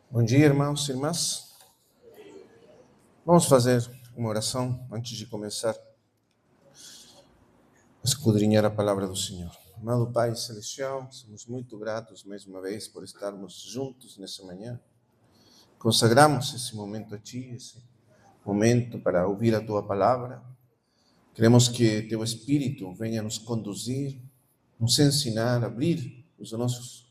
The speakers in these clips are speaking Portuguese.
Bom dia, irmãos e irmãs. Vamos fazer uma oração antes de começar a escudrinhar a palavra do Senhor. Amado Pai Celestial, somos muito gratos mais uma vez por estarmos juntos nessa manhã. Consagramos esse momento a Ti, esse momento para ouvir a Tua palavra. Queremos que Teu Espírito venha nos conduzir, nos ensinar, abrir os nossos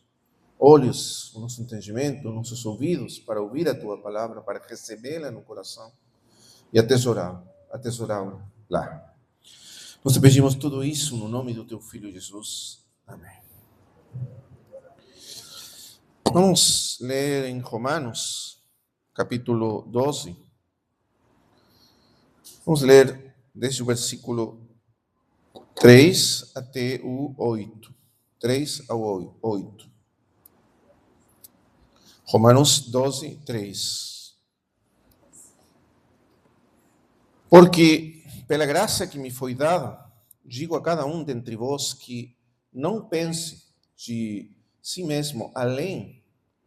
olhos, o nosso entendimento, os nossos ouvidos para ouvir a Tua palavra, para recebê-la no coração e atesorá-la lá. Nós te pedimos tudo isso no nome do Teu Filho Jesus. Amém. Vamos ler em Romanos, capítulo 12. Vamos ler desde o versículo 3 até o 8. 3 ao 8. Romanos 12, 3. Porque, pela graça que me foi dada, digo a cada um dentre vós que não pense de si mesmo além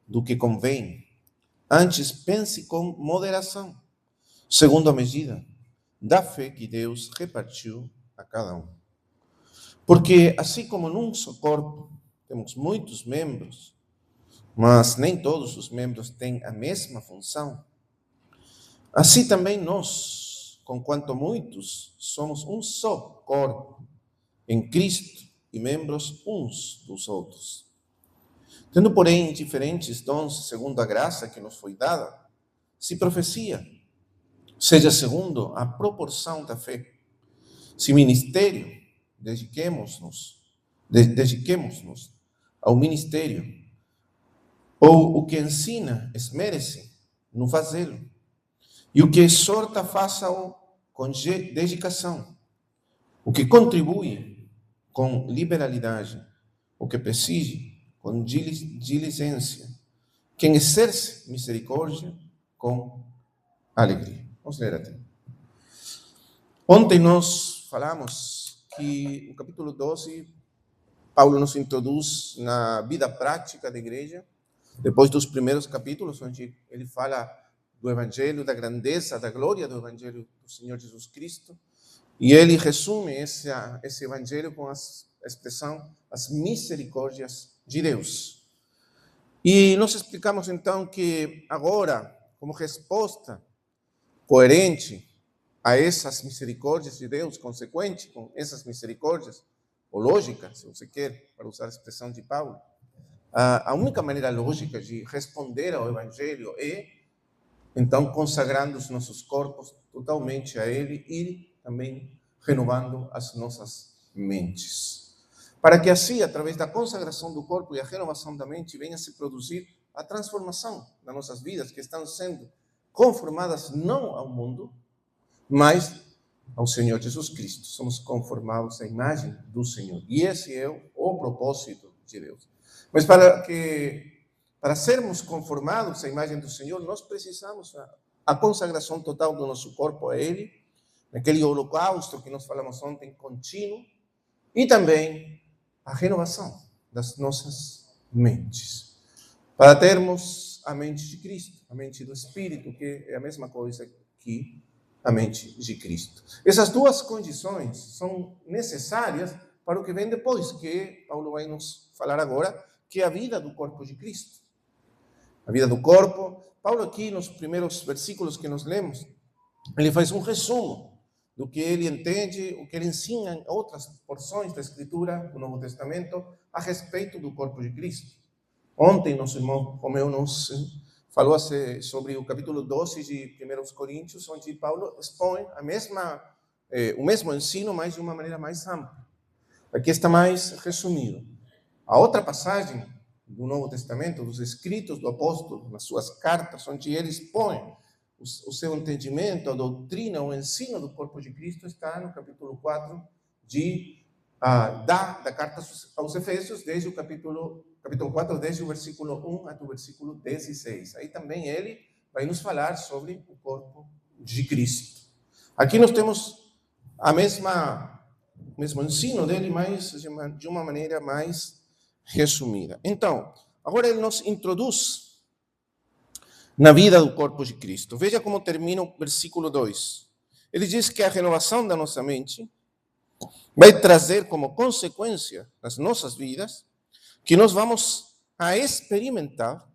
do que convém. Antes, pense com moderação, segundo a medida da fé que Deus repartiu a cada um. Porque, assim como num só corpo temos muitos membros, mas nem todos os membros têm a mesma função, assim também nós, conquanto muitos, somos um só corpo em Cristo e membros uns dos outros. Tendo, porém, diferentes dons segundo a graça que nos foi dada, se profecia, seja segundo a proporção da fé. Se ministério, dediquemos-nos ao ministério. Ou o que ensina, esmere-se no fazê-lo. E o que exorta, faça-o com dedicação. O que contribui, com liberalidade. O que preside, com diligência. Quem exerce misericórdia, com alegria. Vamos ler até. Ontem nós falamos que no capítulo 12, Paulo nos introduz na vida prática da igreja, depois dos primeiros capítulos, onde ele fala do Evangelho, da grandeza, da glória do Evangelho do Senhor Jesus Cristo, e ele resume esse Evangelho com a expressão, as misericórdias de Deus. E nós explicamos então que agora, como resposta coerente a essas misericórdias de Deus, consequente com essas misericórdias, ou lógica, se você quer, para usar a expressão de Paulo, a única maneira lógica de responder ao Evangelho é, então, consagrando os nossos corpos totalmente a Ele e também renovando as nossas mentes. Para que assim, através da consagração do corpo e a renovação da mente, venha a se produzir a transformação das nossas vidas, que estão sendo conformadas não ao mundo, mas ao Senhor Jesus Cristo. Somos conformados à imagem do Senhor. E esse é o propósito de Deus. Mas para sermos conformados à imagem do Senhor, nós precisamos a consagração total do nosso corpo a Ele, naquele holocausto que nós falamos ontem, contínuo, e também a renovação das nossas mentes, para termos a mente de Cristo, a mente do Espírito, que é a mesma coisa que a mente de Cristo. Essas duas condições são necessárias para o que vem depois, que Paulo vai nos falar agora, que é a vida do corpo de Cristo. A vida do corpo. Paulo aqui, nos primeiros versículos que nós lemos, ele faz um resumo do que ele entende, o que ele ensina em outras porções da Escritura do Novo Testamento a respeito do corpo de Cristo. Ontem, nosso irmão Romeu nos falou sobre o capítulo 12 de 1 Coríntios, onde Paulo expõe o mesmo ensino, mas de uma maneira mais ampla. Aqui está mais resumido. A outra passagem do Novo Testamento, dos escritos do apóstolo, nas suas cartas, onde ele expõe o seu entendimento, a doutrina, o ensino do corpo de Cristo, está no capítulo 4 da carta aos Efésios, desde o capítulo 4, desde o versículo 1 até o versículo 16. Aí também ele vai nos falar sobre o corpo de Cristo. Aqui nós temos o mesmo ensino dele, mas de uma maneira mais resumida. Então, agora ele nos introduz na vida do corpo de Cristo. Veja como termina o versículo 2. Ele diz que a renovação da nossa mente vai trazer como consequência nas nossas vidas que nós vamos a experimentar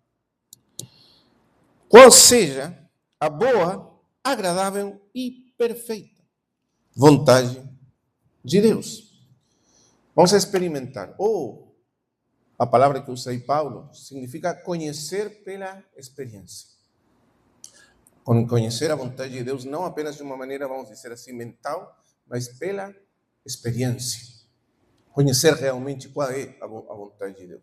qual seja a boa, agradável e perfeita vontade de Deus. Vamos a experimentar. Ou, a palavra que usa aí Paulo, significa conhecer pela experiência. Conhecer a vontade de Deus não apenas de uma maneira, vamos dizer assim, mental, mas pela experiência. Conhecer realmente qual é a vontade de Deus.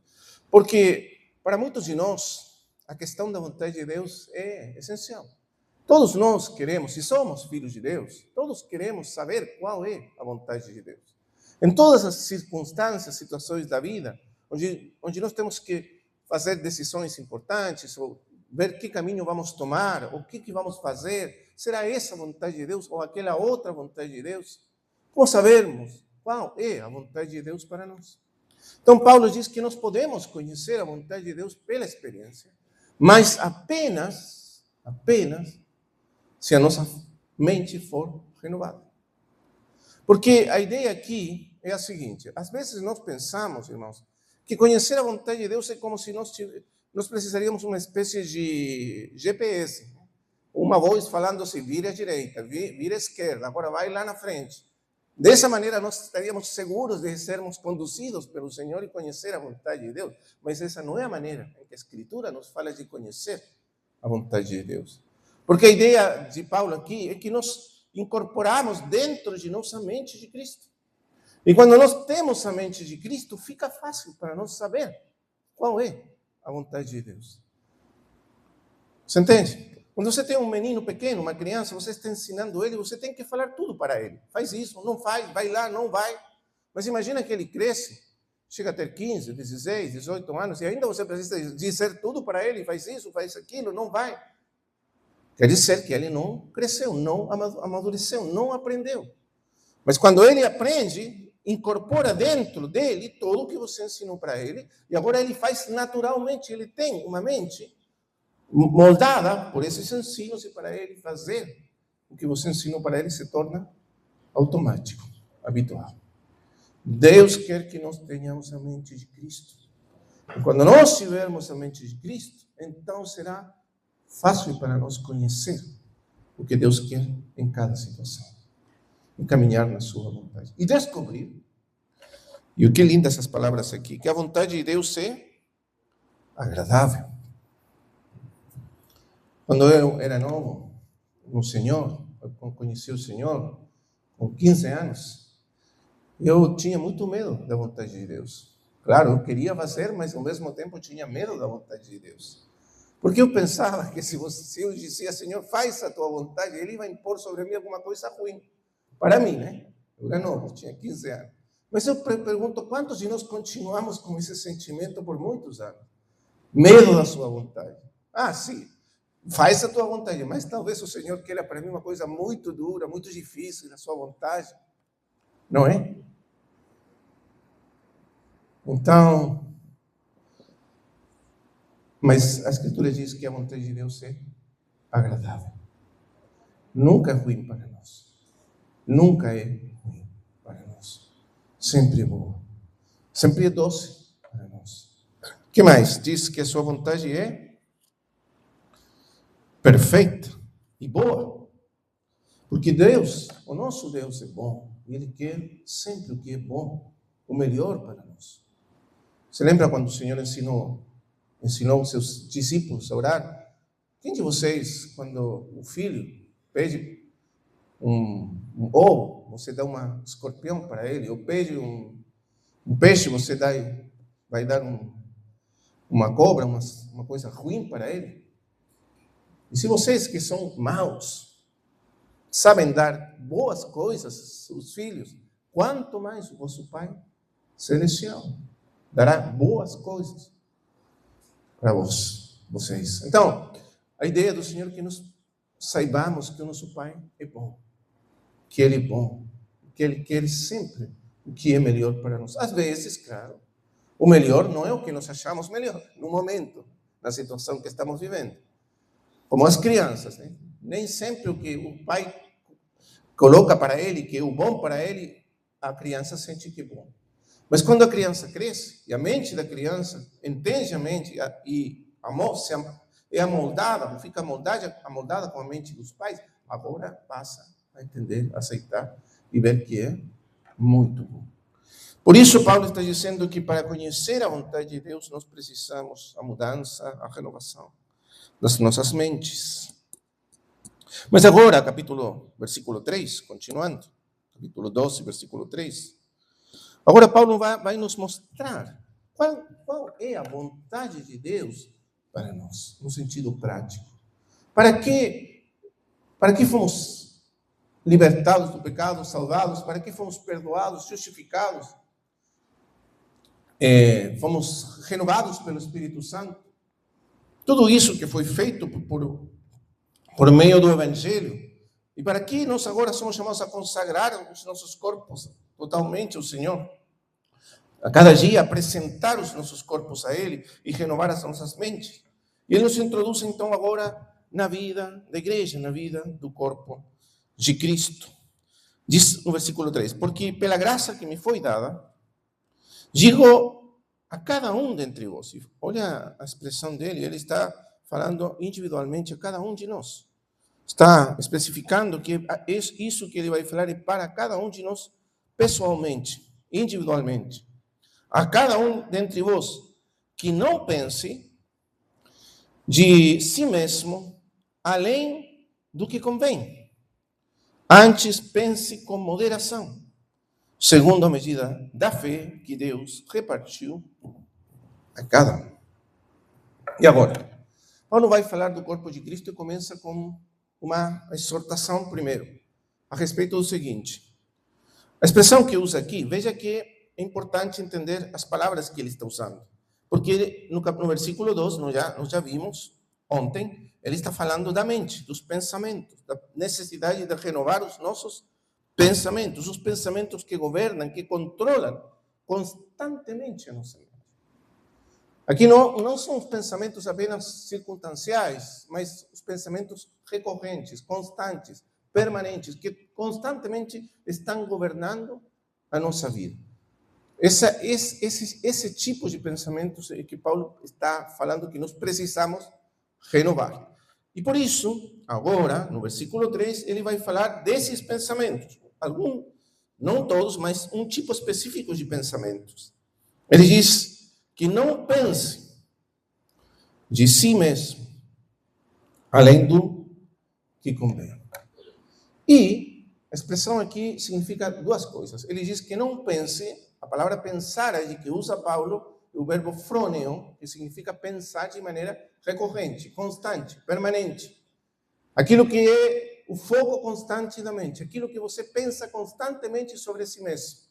Porque, para muitos de nós, a questão da vontade de Deus é essencial. Todos nós queremos, se somos filhos de Deus, todos queremos saber qual é a vontade de Deus. Em todas as circunstâncias, situações da vida, onde nós temos que fazer decisões importantes, ou ver que caminho vamos tomar, o que vamos fazer, será essa a vontade de Deus ou aquela outra vontade de Deus? Como sabermos qual é a vontade de Deus para nós? Então, Paulo diz que nós podemos conhecer a vontade de Deus pela experiência, mas apenas se a nossa mente for renovada. Porque a ideia aqui é a seguinte: às vezes nós pensamos, irmãos, que conhecer a vontade de Deus é como se nós precisaríamos uma espécie de GPS, uma voz falando assim, vira à direita, vira à esquerda, agora vai lá na frente. Dessa maneira nós estaríamos seguros de sermos conduzidos pelo Senhor e conhecer a vontade de Deus. Mas essa não é a maneira em que a Escritura nos fala de conhecer a vontade de Deus. Porque a ideia de Paulo aqui é que nós incorporamos dentro de nossa mente de Cristo. E quando nós temos a mente de Cristo, fica fácil para nós saber qual é a vontade de Deus. Você entende? Quando você tem um menino pequeno, uma criança, você está ensinando ele, você tem que falar tudo para ele. Faz isso, não faz, vai lá, não vai. Mas imagina que ele cresce, chega a ter 15, 16, 18 anos, e ainda você precisa dizer tudo para ele, faz isso, faz aquilo, não vai. Quer dizer que ele não cresceu, não amadureceu, não aprendeu. Mas quando ele aprende, incorpora dentro dele tudo o que você ensinou para ele, e agora ele faz naturalmente, ele tem uma mente moldada por esses ensinos, e para ele fazer o que você ensinou para ele se torna automático, habitual. Deus quer que nós tenhamos a mente de Cristo. E quando nós tivermos a mente de Cristo, então será fácil para nós conhecer o que Deus quer em cada situação, e caminhar na sua vontade. E descobrir, e o que lindo essas palavras aqui, que a vontade de Deus é agradável. Quando eu era novo no Senhor, eu conheci o Senhor com 15 anos, eu tinha muito medo da vontade de Deus. Claro, eu queria fazer, mas ao mesmo tempo eu tinha medo da vontade de Deus. Porque eu pensava que se eu dizia, Senhor, faz a tua vontade, Ele vai impor sobre mim alguma coisa ruim. Para mim, né? Eu era novo, tinha 15 anos. Mas eu pergunto, quantos de nós continuamos com esse sentimento por muitos anos? Medo da sua vontade. Ah, sim. Faz a tua vontade, mas talvez o Senhor queira para mim uma coisa muito dura, muito difícil, da sua vontade. Não é? Então, mas a Escritura diz que a vontade de Deus é agradável. Nunca é ruim para nós. Nunca é ruim para nós. Sempre é boa. Sempre é doce para nós. O que mais? Diz que a sua vontade é perfeita e boa. Porque Deus, o nosso Deus é bom. E Ele quer sempre o que é bom, o melhor para nós. Você lembra quando o Senhor ensinou os seus discípulos a orar? Quem de vocês, quando o filho pede um ovo, você dá um escorpião para ele? Ou pede um peixe, você vai dar uma cobra, uma coisa ruim para ele? E se vocês que são maus sabem dar boas coisas aos seus filhos, quanto mais o vosso Pai Celestial dará boas coisas para vocês. Então, a ideia do Senhor é que nós saibamos que o nosso Pai é bom, que Ele quer sempre o que é melhor para nós. Às vezes, claro, O melhor não é o que nós achamos melhor no momento, na situação que estamos vivendo. Como as crianças, né? Nem sempre o que o pai coloca para ele, que é o bom para ele, a criança sente que é bom. Mas quando a criança cresce, e a mente da criança entende a mente e é amoldada, fica amoldada com a mente dos pais, agora passa a entender, aceitar e ver que é muito bom. Por isso, Paulo está dizendo que para conhecer a vontade de Deus, nós precisamos a mudança, a renovação das nossas mentes. Mas agora, versículo 3, continuando, capítulo 12, versículo 3. Agora Paulo vai nos mostrar qual é a vontade de Deus para nós, no sentido prático. Para que fomos libertados do pecado, salvados? Para que fomos perdoados, justificados? Fomos renovados pelo Espírito Santo? Tudo isso que foi feito por meio do Evangelho. E para que nós agora somos chamados a consagrar os nossos corpos totalmente ao Senhor? A cada dia apresentar os nossos corpos a Ele e renovar as nossas mentes. E Ele nos introduz então agora na vida da igreja, na vida do corpo de Cristo. Diz no versículo 3, porque pela graça que me foi dada, digo a cada um dentre vós. Olha a expressão dele, ele está falando individualmente a cada um de nós. Está especificando que é isso que ele vai falar é para cada um de nós pessoalmente, individualmente. A cada um dentre vós que não pense de si mesmo além do que convém. Antes pense com moderação, segundo a medida da fé que Deus repartiu a cada um. E agora, Paulo vai falar do corpo de Cristo e começa com uma exortação primeiro, a respeito do seguinte. A expressão que usa aqui, veja que é importante entender as palavras que ele está usando. Porque no versículo 2, nós já vimos ontem, ele está falando da mente, dos pensamentos, da necessidade de renovar os nossos pensamentos, os pensamentos que governam, que controlam constantemente a nossa mente. Aqui não são os pensamentos apenas circunstanciais, mas os pensamentos recorrentes, constantes, permanentes, que constantemente estão governando a nossa vida. Esse tipo de pensamentos é que Paulo está falando que nós precisamos renovar. E por isso, agora, no versículo 3, ele vai falar desses pensamentos. Não todos, mas um tipo específico de pensamentos. Ele diz que não pense de si mesmo além do que convém. E a expressão aqui significa duas coisas. Ele diz que não pense, a palavra pensar aí que usa Paulo, o verbo phroneo, que significa pensar de maneira recorrente, constante, permanente. Aquilo que é o fogo constante da mente, aquilo que você pensa constantemente sobre si mesmo.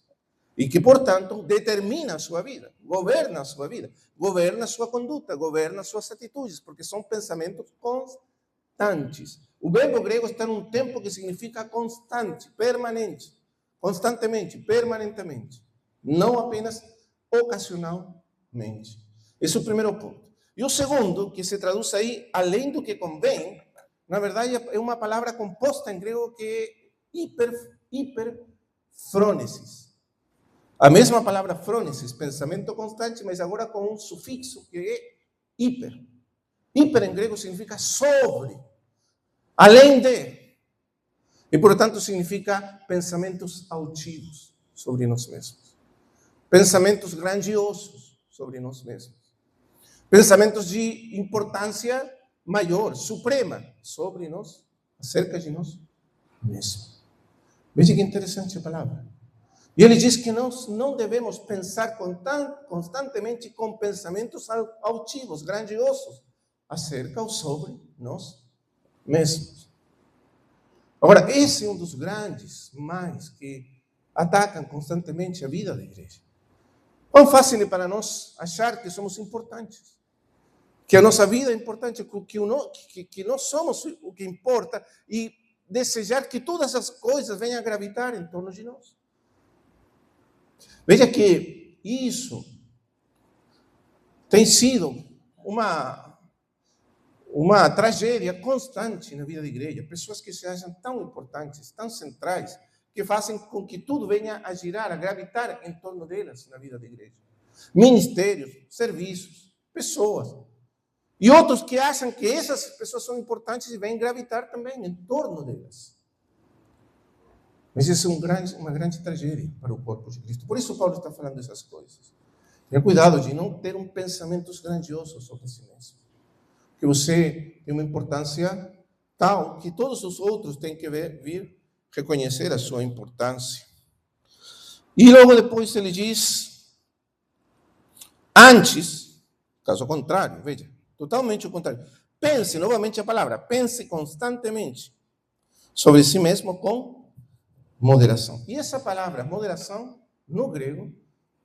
E que, portanto, determina a sua vida, governa a sua vida, governa a sua conduta, governa as suas atitudes, porque são pensamentos constantes. O verbo grego está num tempo que significa constante, permanente, constantemente, permanentemente, não apenas ocasionalmente. Esse é o primeiro ponto. E o segundo, que se traduz aí, além do que convém, na verdade é uma palavra composta em grego que é hiperfrônesis. A mesma palavra frônesis, pensamento constante, mas agora com um sufixo que é hiper. Hiper em grego significa sobre, além de. E, portanto, significa pensamentos altivos sobre nós mesmos. Pensamentos grandiosos sobre nós mesmos. Pensamentos de importância maior, suprema, sobre nós, acerca de nós mesmos. Veja que interessante a palavra. E ele diz que nós não devemos pensar constantemente com pensamentos altivos, grandiosos, acerca ou sobre nós mesmos. Agora, esse é um dos grandes males que atacam constantemente a vida da igreja. Quão fácil é para nós achar que somos importantes, que a nossa vida é importante, que nós somos o que importa e desejar que todas as coisas venham a gravitar em torno de nós. Veja que isso tem sido uma tragédia constante na vida da igreja. Pessoas que se acham tão importantes, tão centrais, que fazem com que tudo venha a girar, a gravitar em torno delas na vida da igreja. Ministérios, serviços, pessoas. E outros que acham que essas pessoas são importantes e vêm gravitar também em torno delas. Mas isso é uma grande tragédia para o corpo de Cristo. Por isso Paulo está falando dessas coisas. Tenha cuidado de não ter pensamentos grandiosos sobre si mesmo. Que você tem uma importância tal que todos os outros têm que vir reconhecer a sua importância. E logo depois ele diz, antes, caso contrário, veja, totalmente o contrário. Pense, novamente a palavra, pense constantemente sobre si mesmo com moderação. E essa palavra, moderação, no grego,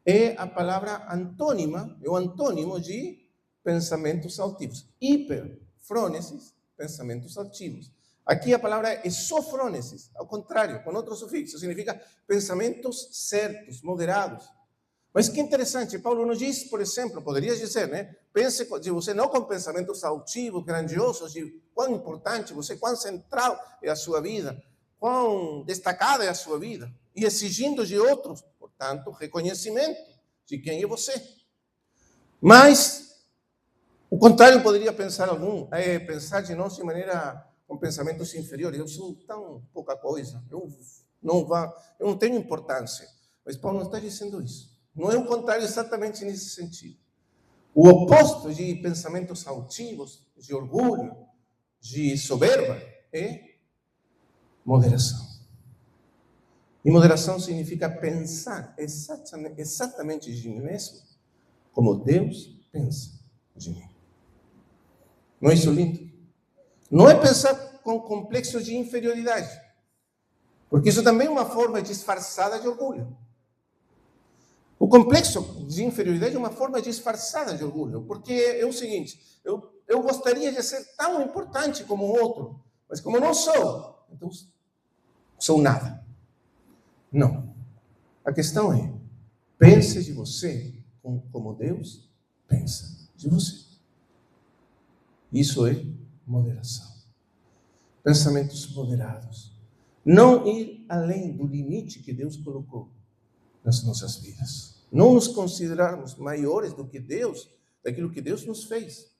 é a palavra antônima, é o antônimo de pensamentos altivos. Hiperfrônesis, pensamentos altivos. Aqui a palavra é sofrônesis, ao contrário, com outro sufixo, significa pensamentos certos, moderados. Mas que interessante, Paulo nos diz, por exemplo, poderia dizer, né? Pense de você não com pensamentos altivos, grandiosos, de quão importante você, quão central é a sua vida, quão destacada é a sua vida, e exigindo de outros, portanto, reconhecimento de quem é você. Mas o contrário poderia pensar pensar de nós de maneira com pensamentos inferiores. Eu sou tão pouca coisa, eu não tenho importância. Mas Paulo não está dizendo isso. Não é o contrário exatamente nesse sentido. O oposto de pensamentos altivos, de orgulho, de soberba, é moderação. E moderação significa pensar exatamente de mim mesmo como Deus pensa de mim. Não é isso lindo? Não é pensar com complexo de inferioridade, porque isso também é uma forma disfarçada de orgulho. O complexo de inferioridade é uma forma disfarçada de orgulho, porque é o seguinte, eu gostaria de ser tão importante como o outro, mas como não sou, então sou nada. Não. A questão é, pense de você como Deus pensa de você. Isso é moderação. Pensamentos moderados. Não ir além do limite que Deus colocou nas nossas vidas. Não nos considerarmos maiores do que Deus, daquilo que Deus nos fez.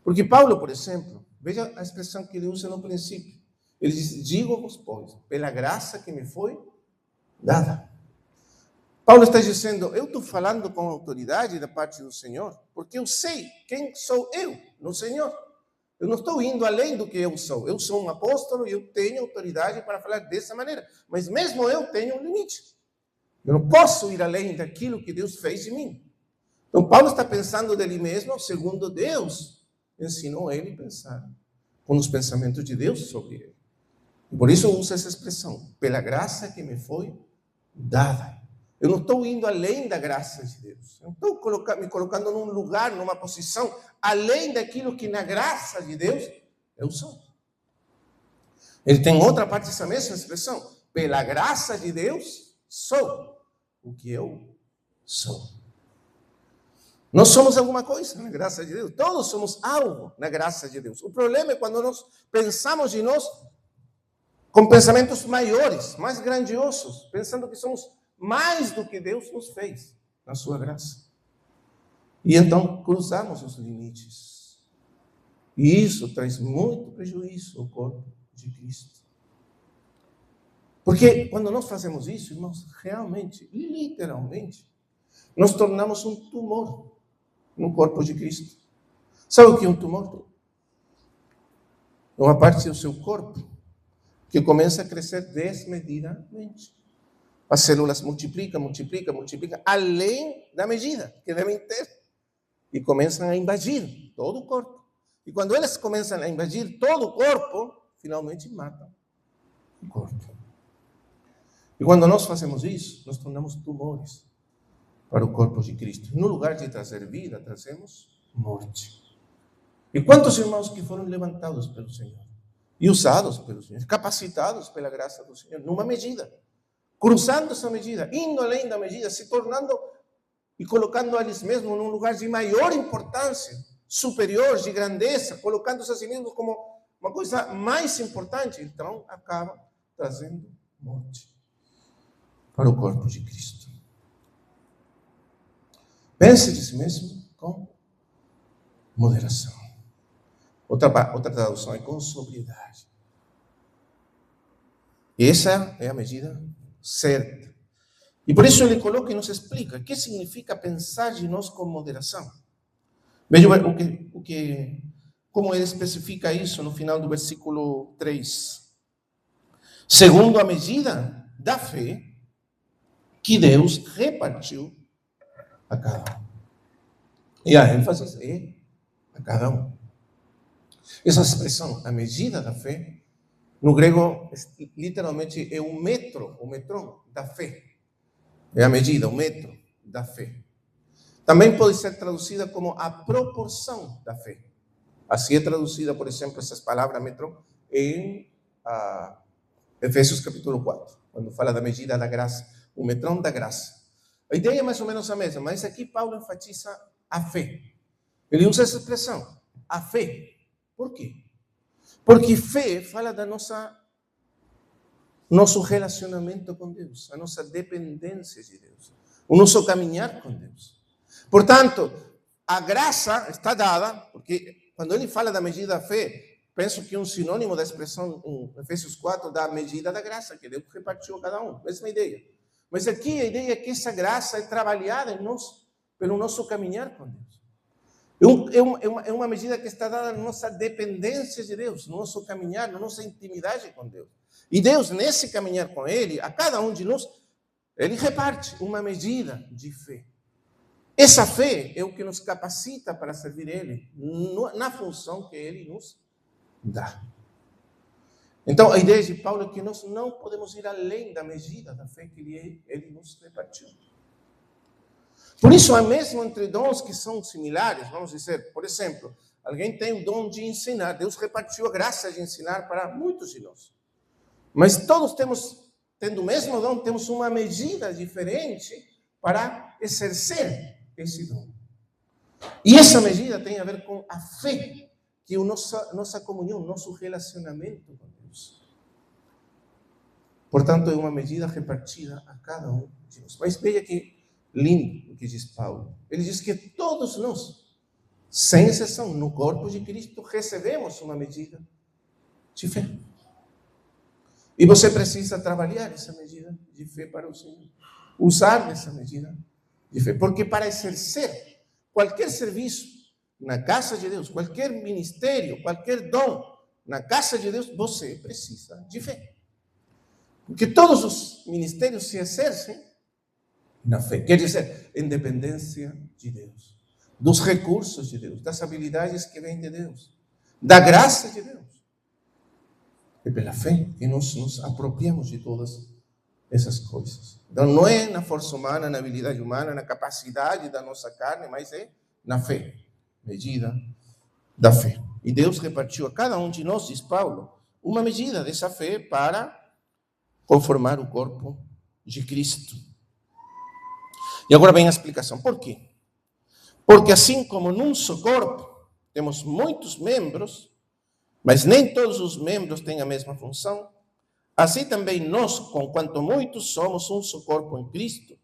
Porque Paulo, por exemplo, veja a expressão que ele usa no princípio. Ele diz, digo-vos, pois, pela graça que me foi dada. Paulo está dizendo, eu estou falando com autoridade da parte do Senhor, porque eu sei quem sou eu no Senhor. Eu não estou indo além do que eu sou. Eu sou um apóstolo e eu tenho autoridade para falar dessa maneira. Mas mesmo eu tenho um limite. Eu não posso ir além daquilo que Deus fez em mim. Então, Paulo está pensando dele mesmo, segundo Deus ensinou ele a pensar, com os pensamentos de Deus sobre ele. E por isso eu uso essa expressão, pela graça que me foi dada. Eu não estou indo além da graça de Deus. Eu não estou me colocando num lugar, numa posição, além daquilo que na graça de Deus eu sou. Ele tem outra parte dessa mesma expressão. Pela graça de Deus, sou o que eu sou. Nós somos alguma coisa na graça de Deus. Todos somos algo na graça de Deus. O problema é quando nós pensamos de nós com pensamentos maiores, mais grandiosos, pensando que somos mais do que Deus nos fez na sua graça. E então cruzamos os limites. E isso traz muito prejuízo ao corpo de Cristo. Porque quando nós fazemos isso, irmãos, realmente, literalmente, nós tornamos um tumor no corpo de Cristo. Sabe o que é um tumor? É uma parte do seu corpo que começa a crescer desmedidamente. As células multiplicam, além da medida que devem ter. E começam a invadir todo o corpo. E quando elas começam a invadir todo o corpo, finalmente matam o corpo. E quando nós fazemos isso, nós tornamos tumores para o corpo de Cristo. No lugar de trazer vida, trazemos morte. E quantos irmãos que foram levantados pelo Senhor, e usados pelo Senhor, capacitados pela graça do Senhor, numa medida, cruzando essa medida, indo além da medida, se tornando e colocando a eles mesmos num lugar de maior importância, superior, de grandeza, colocando-se a si mesmos como uma coisa mais importante. Então, acaba trazendo morte para o corpo de Cristo. Pense de si mesmo com moderação. Outra tradução é com sobriedade. E essa é a medida certa. E por isso ele coloca e nos explica o que significa pensar de nós com moderação. Veja como ele especifica isso no final do versículo 3. Segundo a medida da fé que Deus repartiu a cada um. E a ênfase é a cada um. Essa expressão, a medida da fé, no grego, literalmente é o metrô da fé. É a medida, o metro da fé. Também pode ser traduzida como a proporção da fé. Assim é traduzida, por exemplo, essas palavras metrô em Efésios capítulo 4, quando fala da medida da graça, o metrô da graça. A ideia é mais ou menos a mesma, mas aqui Paulo enfatiza a fé. Ele usa essa expressão, a fé. Por quê? Porque fé fala da nosso relacionamento com Deus, a nossa dependência de Deus, o nosso caminhar com Deus. Portanto, a graça está dada, porque quando ele fala da medida da fé, penso que um sinônimo da expressão em Efésios 4 da medida da graça, que Deus repartiu a cada um, mesma ideia. Mas aqui a ideia é que essa graça é trabalhada em nós, pelo nosso caminhar com Deus. É uma medida que está dada na nossa dependência de Deus, no nosso caminhar, na nossa intimidade com Deus. E Deus, nesse caminhar com Ele, a cada um de nós, Ele reparte uma medida de fé. Essa fé é o que nos capacita para servir Ele, na função que Ele nos dá. Então, a ideia de Paulo é que nós não podemos ir além da medida da fé que Ele nos repartiu. Por isso, há mesmo entre dons que são similares, vamos dizer, por exemplo, alguém tem o dom de ensinar, Deus repartiu a graça de ensinar para muitos de nós. Mas todos tendo o mesmo dom, temos uma medida diferente para exercer esse dom. E essa medida tem a ver com a fé, que é a nossa comunhão, nosso relacionamento com Deus. Portanto, é uma medida repartida a cada um de nós. Mas veja que lindo o que diz Paulo. Ele diz que todos nós, sem exceção, no corpo de Cristo, recebemos uma medida de fé. E você precisa trabalhar essa medida de fé para o Senhor. Usar essa medida de fé. Porque para exercer qualquer serviço na casa de Deus, qualquer ministério, qualquer dom na casa de Deus, você precisa de fé. Porque todos os ministérios se exercem na fé. Quer dizer, em dependência de Deus, dos recursos de Deus, das habilidades que vêm de Deus, da graça de Deus. É pela fé que nós nos apropriamos de todas essas coisas. Então, não é na força humana, na habilidade humana, na capacidade da nossa carne, mas é na fé, medida da fé. E Deus repartiu a cada um de nós, diz Paulo, uma medida dessa fé para conformar o corpo de Cristo. E agora vem a explicação. Por quê? Porque assim como num só corpo temos muitos membros, mas nem todos os membros têm a mesma função, assim também nós, conquanto muitos, somos um só corpo em Cristo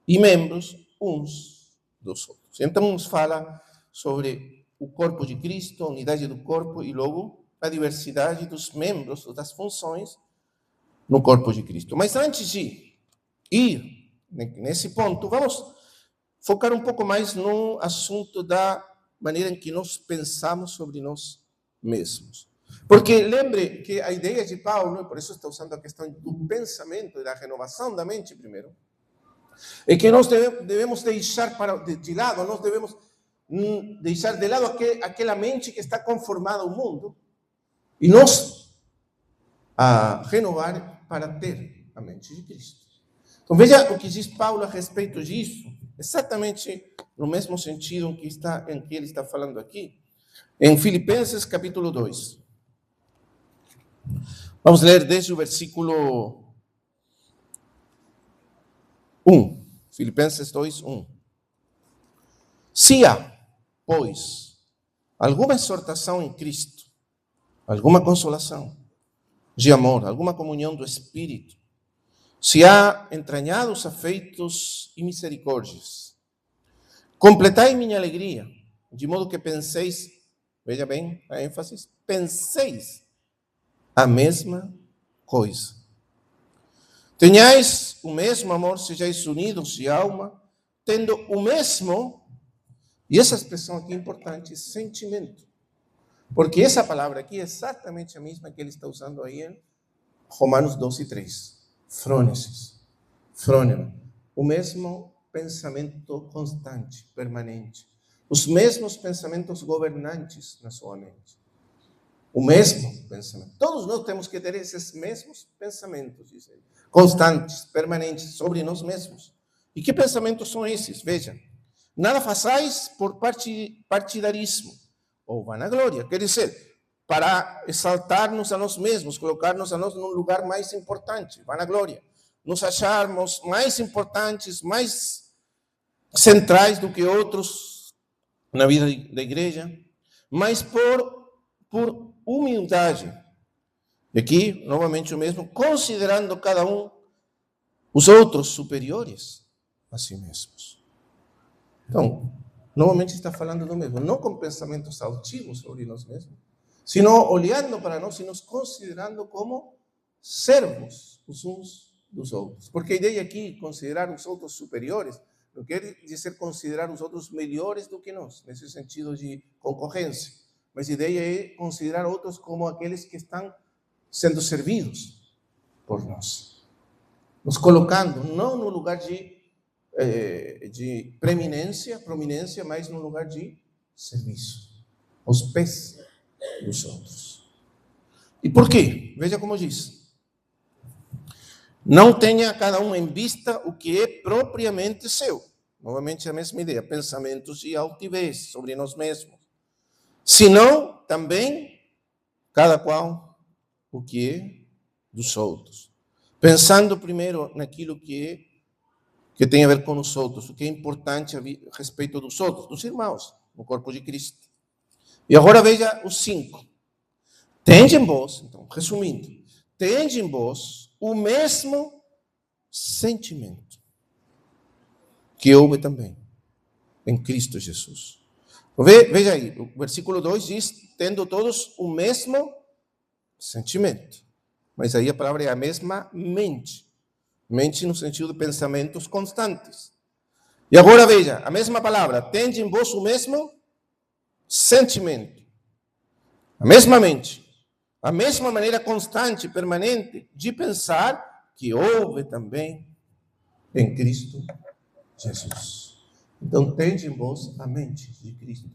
e membros uns dos outros. Então nos fala sobre o corpo de Cristo, a unidade do corpo e logo a diversidade dos membros, das funções no corpo de Cristo. Mas antes de ir nesse ponto, vamos focar um pouco mais no assunto da maneira em que nós pensamos sobre nós mesmos. Porque lembre que a ideia de Paulo, e por isso está usando a questão do pensamento e da renovação da mente primeiro, é que nós devemos deixar de lado, nós devemos deixar de lado aquela mente que está conformada ao mundo e nós renovar para ter a mente de Cristo. Então veja o que diz Paulo a respeito disso, exatamente no mesmo sentido em que ele está falando aqui, em Filipenses capítulo 2. Vamos ler desde o versículo 1. Filipenses 2, 1. Se há, pois, alguma exortação em Cristo, alguma consolação de amor, alguma comunhão do Espírito, se há entranhados afeitos e misericórdias, completai minha alegria, de modo que penseis, veja bem a ênfase, penseis a mesma coisa. Tenhais o mesmo amor, sejais unidos de alma, tendo o mesmo, e essa expressão aqui é importante, sentimento. Porque essa palavra aqui é exatamente a mesma que ele está usando aí em Romanos 12:3. Frônesis, frônema. O mesmo pensamento constante, permanente. Os mesmos pensamentos governantes na sua mente. O mesmo pensamento. Todos nós temos que ter esses mesmos pensamentos, diz ele, constantes, permanentes, sobre nós mesmos. E que pensamentos são esses? Veja, nada façais por partidarismo ou vanagloria, quer dizer, para exaltar-nos a nós mesmos, colocar-nos a nós num lugar mais importante, vanagloria, nos acharmos mais importantes, mais centrais do que outros na vida da igreja, mas por humildade. E aqui, novamente o mesmo, considerando cada um os outros superiores a si mesmos. Então, novamente está falando do mesmo, não com pensamentos altivos sobre nós mesmos, sino olhando para nós e nos considerando como servos os uns dos outros. Porque a ideia aqui, considerar os outros superiores, não quer dizer considerar os outros melhores do que nós, nesse sentido de concorrência. Mas a ideia é considerar outros como aqueles que estão sendo servidos por nós. Nos colocando não no lugar de prominência, mas no lugar de serviço, aos pés dos outros. E por quê? Veja como diz. Não tenha cada um em vista o que é propriamente seu. Novamente a mesma ideia, pensamentos de altivez sobre nós mesmos. Senão também cada qual o que é dos outros. Pensando primeiro naquilo que tem a ver com os outros, o que é importante a respeito dos outros, dos irmãos, no corpo de Cristo. E agora veja os 5. Tende em vós, então, resumindo, tende em vós o mesmo sentimento que houve também em Cristo Jesus. Veja aí, o versículo 2 diz, tendo todos o mesmo sentimento. Mas aí a palavra é a mesma mente. Mente no sentido de pensamentos constantes. E agora veja, a mesma palavra, tende em vós o mesmo sentimento. A mesma mente. A mesma maneira constante, permanente de pensar que houve também em Cristo Jesus. Então, tende em vós a mente de Cristo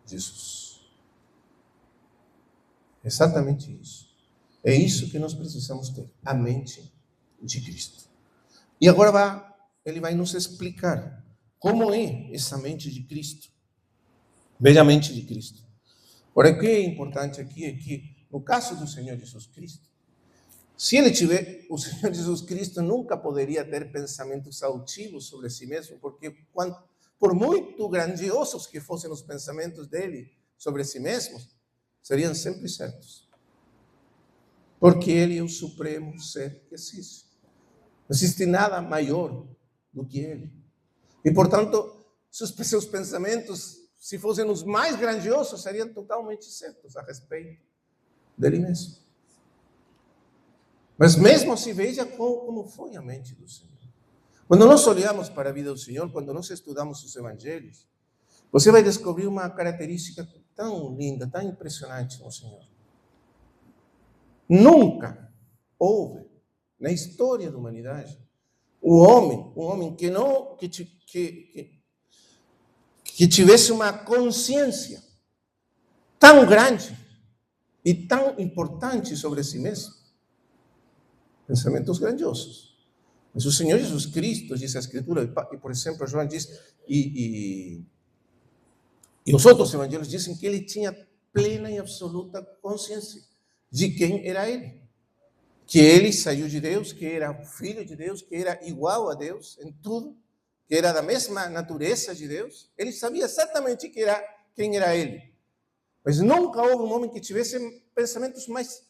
Jesus. Exatamente isso. É isso que nós precisamos ter, a mente de Cristo. E agora ele vai nos explicar como é essa mente de Cristo. Veja a mente de Cristo. Agora, o que é importante aqui é que, no caso do Senhor Jesus Cristo, se ele tiver, o Senhor Jesus Cristo nunca poderia ter pensamentos altivos sobre si mesmo, porque por muito grandiosos que fossem os pensamentos dele sobre si mesmo, seriam sempre certos. Porque ele é o supremo ser que existe. Não existe nada maior do que ele. E, portanto, seus pensamentos, se fossem os mais grandiosos, seriam totalmente certos a respeito dele mesmo. Mas mesmo assim, veja como foi a mente do Senhor. Quando nós olhamos para a vida do Senhor, quando nós estudamos os evangelhos, você vai descobrir uma característica tão linda, tão impressionante no Senhor. Nunca houve na história da humanidade um homem que tivesse uma consciência tão grande e tão importante sobre si mesmo. Pensamentos grandiosos. Mas o Senhor Jesus Cristo, diz a Escritura, e por exemplo, João diz, e os outros evangelhos dizem que ele tinha plena e absoluta consciência de quem era ele. Que ele saiu de Deus, que era filho de Deus, que era igual a Deus em tudo, que era da mesma natureza de Deus, ele sabia exatamente quem era ele. Mas nunca houve um homem que tivesse pensamentos mais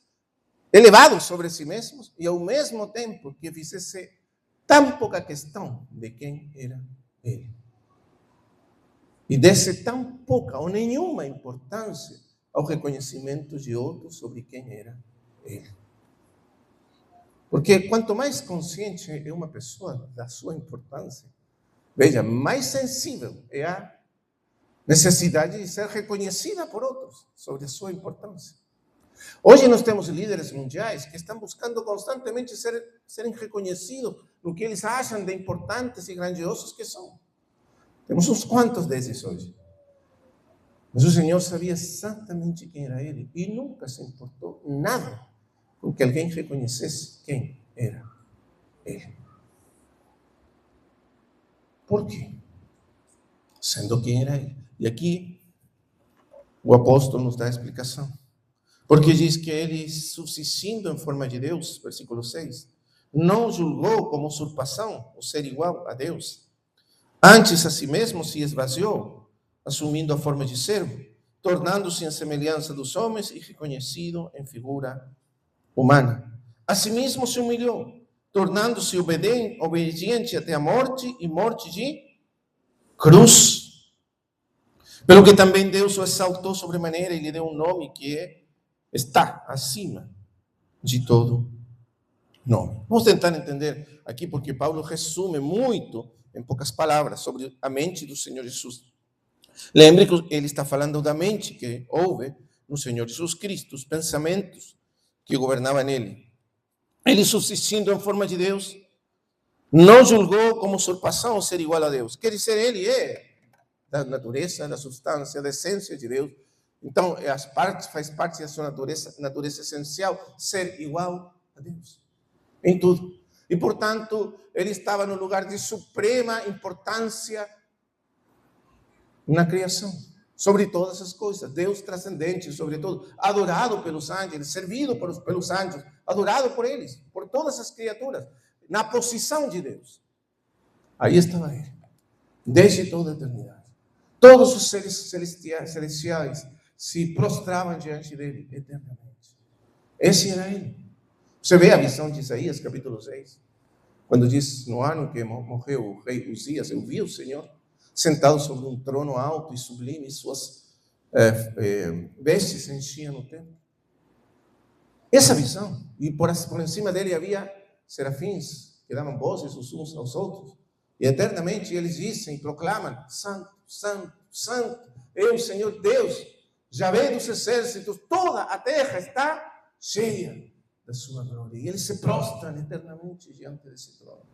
elevados sobre si mesmos e, ao mesmo tempo, que fizesse tão pouca questão de quem era ele. E desse tão pouca ou nenhuma importância ao reconhecimento de outros sobre quem era ele. Porque quanto mais consciente é uma pessoa da sua importância, veja, mais sensível é a necessidade de ser reconhecida por outros sobre a sua importância. Hoje nós temos líderes mundiais que estão buscando constantemente serem reconhecidos no que eles acham de importantes e grandiosos que são. Temos uns quantos desses hoje. Mas o Senhor sabia exatamente quem era ele e nunca se importou nada com que alguém reconhecesse quem era ele. Por quê? Sendo quem era ele. E aqui o apóstolo nos dá a explicação. Porque diz que ele, subsistindo em forma de Deus, versículo 6, não julgou como usurpação o ser igual a Deus. Antes a si mesmo se esvaziou, assumindo a forma de servo, tornando-se em semelhança dos homens e reconhecido em figura humana. A si mesmo se humilhou, tornando-se obediente até a morte e morte de cruz. Pelo que também Deus o exaltou sobremaneira e lhe deu um nome que está acima de todo nome. Vamos tentar entender aqui, porque Paulo resume muito, em poucas palavras, sobre a mente do Senhor Jesus. Lembre que ele está falando da mente que houve no Senhor Jesus Cristo, os pensamentos que governavam nele. Ele, subsistindo em forma de Deus, não julgou como usurpação ser igual a Deus. Quer dizer, ele é da natureza, da substância, da essência de Deus. Então, faz parte da sua natureza essencial ser igual a Deus em tudo. E, portanto, ele estava no lugar de suprema importância na criação, sobre todas as coisas. Deus transcendente, sobretudo, adorado pelos anjos, servido pelos anjos, adorado por eles, por todas as criaturas, na posição de Deus. Aí estava ele, desde toda a eternidade. Todos os seres celestiais se prostravam diante dele eternamente. Esse era ele. Você vê a visão de Isaías, capítulo 6, quando diz, no ano que morreu o rei Uzias, eu vi o Senhor sentado sobre um trono alto e sublime, e suas vestes enchiam o templo. Essa visão, e por cima dele havia serafins que davam vozes uns aos outros, e eternamente eles dizem, proclamam, santo, santo, santo, é o Senhor Deus, Javé dos exércitos, toda a terra está cheia da sua glória. E eles se prostram eternamente diante desse trono.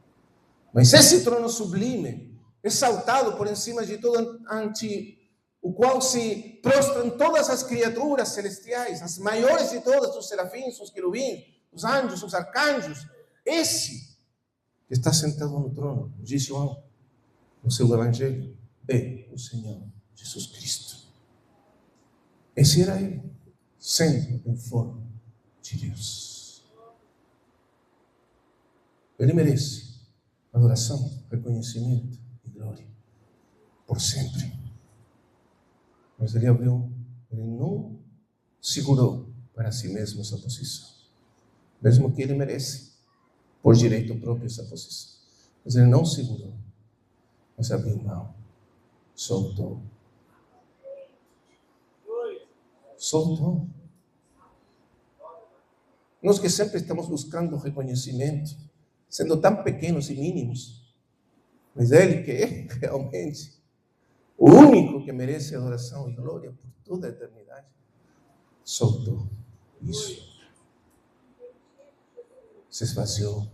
Mas esse trono sublime, exaltado por encima de todo, ante o qual se prostram todas as criaturas celestiais, as maiores de todas, os serafins, os querubins, os anjos, os arcanjos, esse que está sentado no trono, diz João, no seu evangelho, é o Senhor Jesus Cristo. Esse era ele, sendo em forma de Deus. Ele merece adoração, reconhecimento e glória por sempre. Mas ele não segurou para si mesmo essa posição, mesmo que ele merece por direito próprio essa posição. Mas ele não segurou, mas abriu mão, soltou. Nós que sempre estamos buscando reconhecimento, sendo tão pequenos e mínimos, mas ele que é realmente o único que merece adoração e glória por toda a eternidade, soltou isso. Se esvaziou,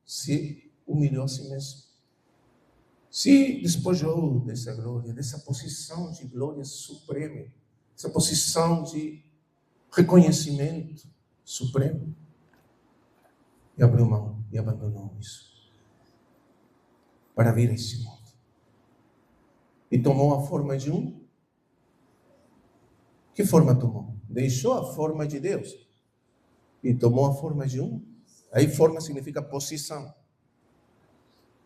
se humilhou a si mesmo. Se despojou dessa glória, dessa posição de glória suprema, essa posição de reconhecimento supremo, e abriu mão e abandonou isso para vir a este mundo. E tomou a forma de um. Que forma tomou? Deixou a forma de Deus e tomou a forma de um Aí forma significa posição,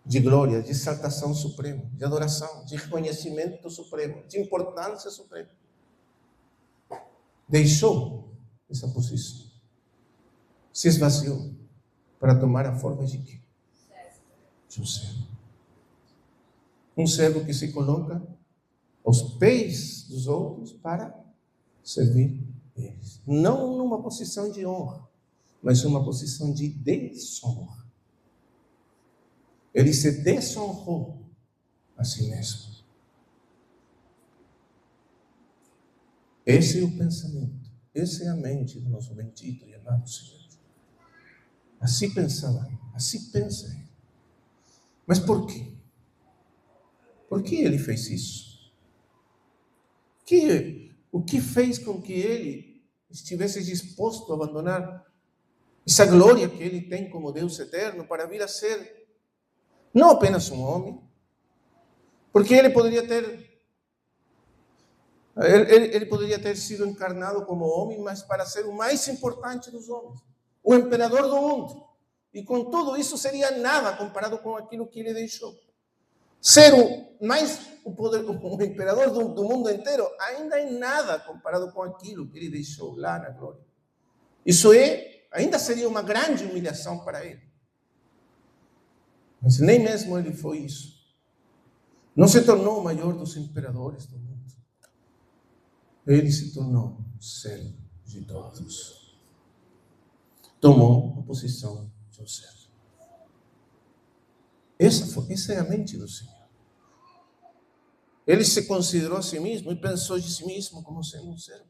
de glória, de exaltação suprema, de adoração, de reconhecimento supremo, de importância suprema. Deixou essa posição, se esvaziou para tomar a forma de quê? De um servo. Um servo que se coloca aos pés dos outros para servir eles. Não numa posição de honra, mas numa posição de desonra. Ele se desonrou a si mesmo. Esse é o pensamento, essa é a mente do nosso bendito e amado Senhor. Assim pensava, assim pensa ele. Mas por quê? Por que ele fez isso? O que fez com que ele estivesse disposto a abandonar essa glória que ele tem como Deus eterno para vir a ser não apenas um homem? Porque ele poderia ter sido encarnado como homem, mas para ser o mais importante dos homens, o imperador do mundo. E com tudo isso seria nada comparado com aquilo que ele deixou. Ser o imperador do mundo inteiro ainda é nada comparado com aquilo que ele deixou lá na glória. Isso ainda seria uma grande humilhação para ele. Mas nem mesmo ele foi isso. Não se tornou o maior dos imperadores do mundo. Ele se tornou servo de todos. Tomou a posição de um servo. Essa é a mente do Senhor. Ele se considerou a si mesmo e pensou de si mesmo como sendo um servo.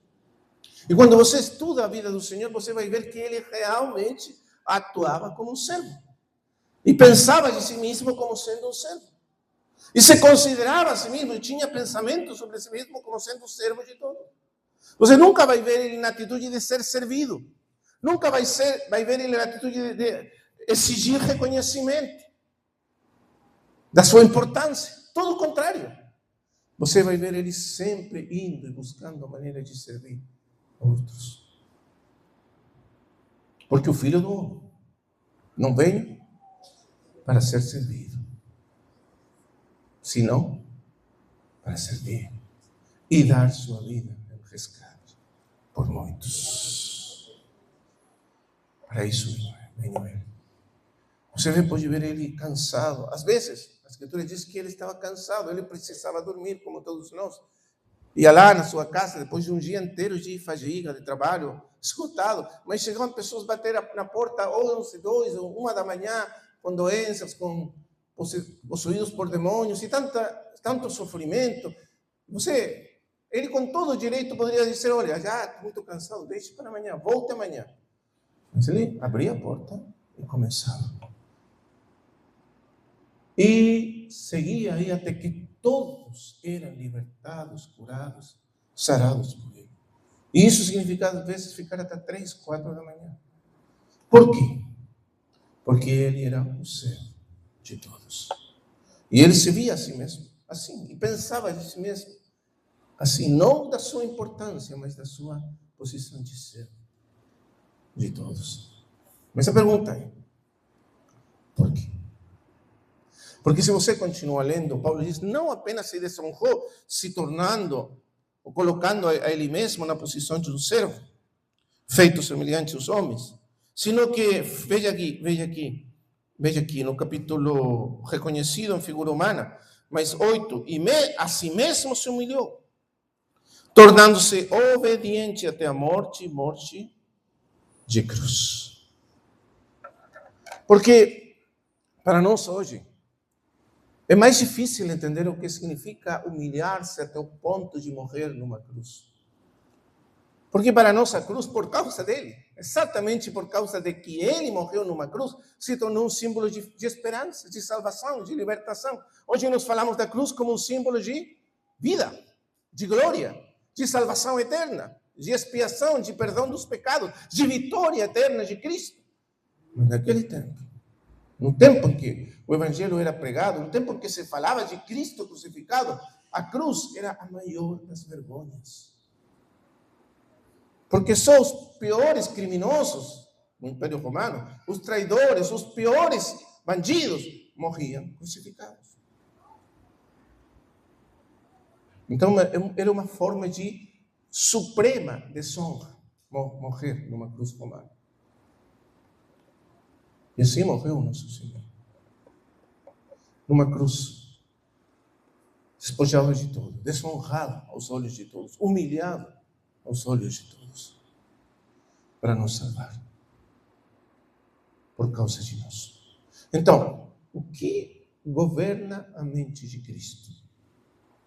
E quando você estuda a vida do Senhor, você vai ver que ele realmente atuava como um servo. E pensava de si mesmo como sendo um servo. E se considerava a si mesmo e tinha pensamento sobre si mesmo como sendo um servo de todos. Você nunca vai ver ele na atitude de ser servido. Nunca vai ver ele na atitude de exigir reconhecimento da sua importância. Todo o contrário. Você vai ver ele sempre indo e buscando a maneira de servir outros. Porque o Filho do Homem não veio para ser servido, senão para servir e dar sua vida em resgate por muitos. Para isso veio ele. Você pode ver ele cansado. Às vezes, a Escritura diz que ele estava cansado, ele precisava dormir, como todos nós. Ia lá na sua casa, depois de um dia inteiro de fadiga, de trabalho, esgotado. Mas chegavam pessoas bater na porta, 11, 2, 1 da manhã, com doenças, possuídos por demônios, e tanto sofrimento. Ele com todo o direito poderia dizer, olha, já estou muito cansado, deixe para amanhã, volte amanhã. Mas ele abria a porta e começava. E seguia aí até que todos eram libertados, curados, sarados por ele. E isso significava, às vezes, ficar até 3, 4 da manhã. Por quê? Porque ele era um servo de todos. E ele se via a si mesmo, assim, e pensava de si mesmo, assim, não da sua importância, mas da sua posição de servo de todos. Mas a pergunta é, por quê? Porque se você continua lendo, Paulo diz, não apenas se desonrou, se tornando, ou colocando a ele mesmo na posição de um servo, feito semelhante aos homens, sino que, veja aqui, no capítulo reconhecido em figura humana, mas 8, a si mesmo se humilhou, tornando-se obediente até a morte de cruz. Porque, para nós hoje, é mais difícil entender o que significa humilhar-se até o ponto de morrer numa cruz. Porque para nós a cruz, por causa dele, exatamente por causa de que ele morreu numa cruz, se tornou um símbolo de esperança, de salvação, de libertação. Hoje nós falamos da cruz como um símbolo de vida, de glória, de salvação eterna, de expiação, de perdão dos pecados, de vitória eterna de Cristo. Mas naquele tempo, no tempo em que o Evangelho era pregado, no tempo em que se falava de Cristo crucificado, a cruz era a maior das vergonhas. Porque só os piores criminosos no Império Romano, os traidores, os piores bandidos, morriam crucificados. Então, era uma forma de suprema desonra morrer numa cruz romana. E assim morreu o nosso Senhor. Numa cruz, despojado de tudo, desonrado aos olhos de todos, humilhado aos olhos de todos, para nos salvar, por causa de nós. Então, o que governa a mente de Cristo?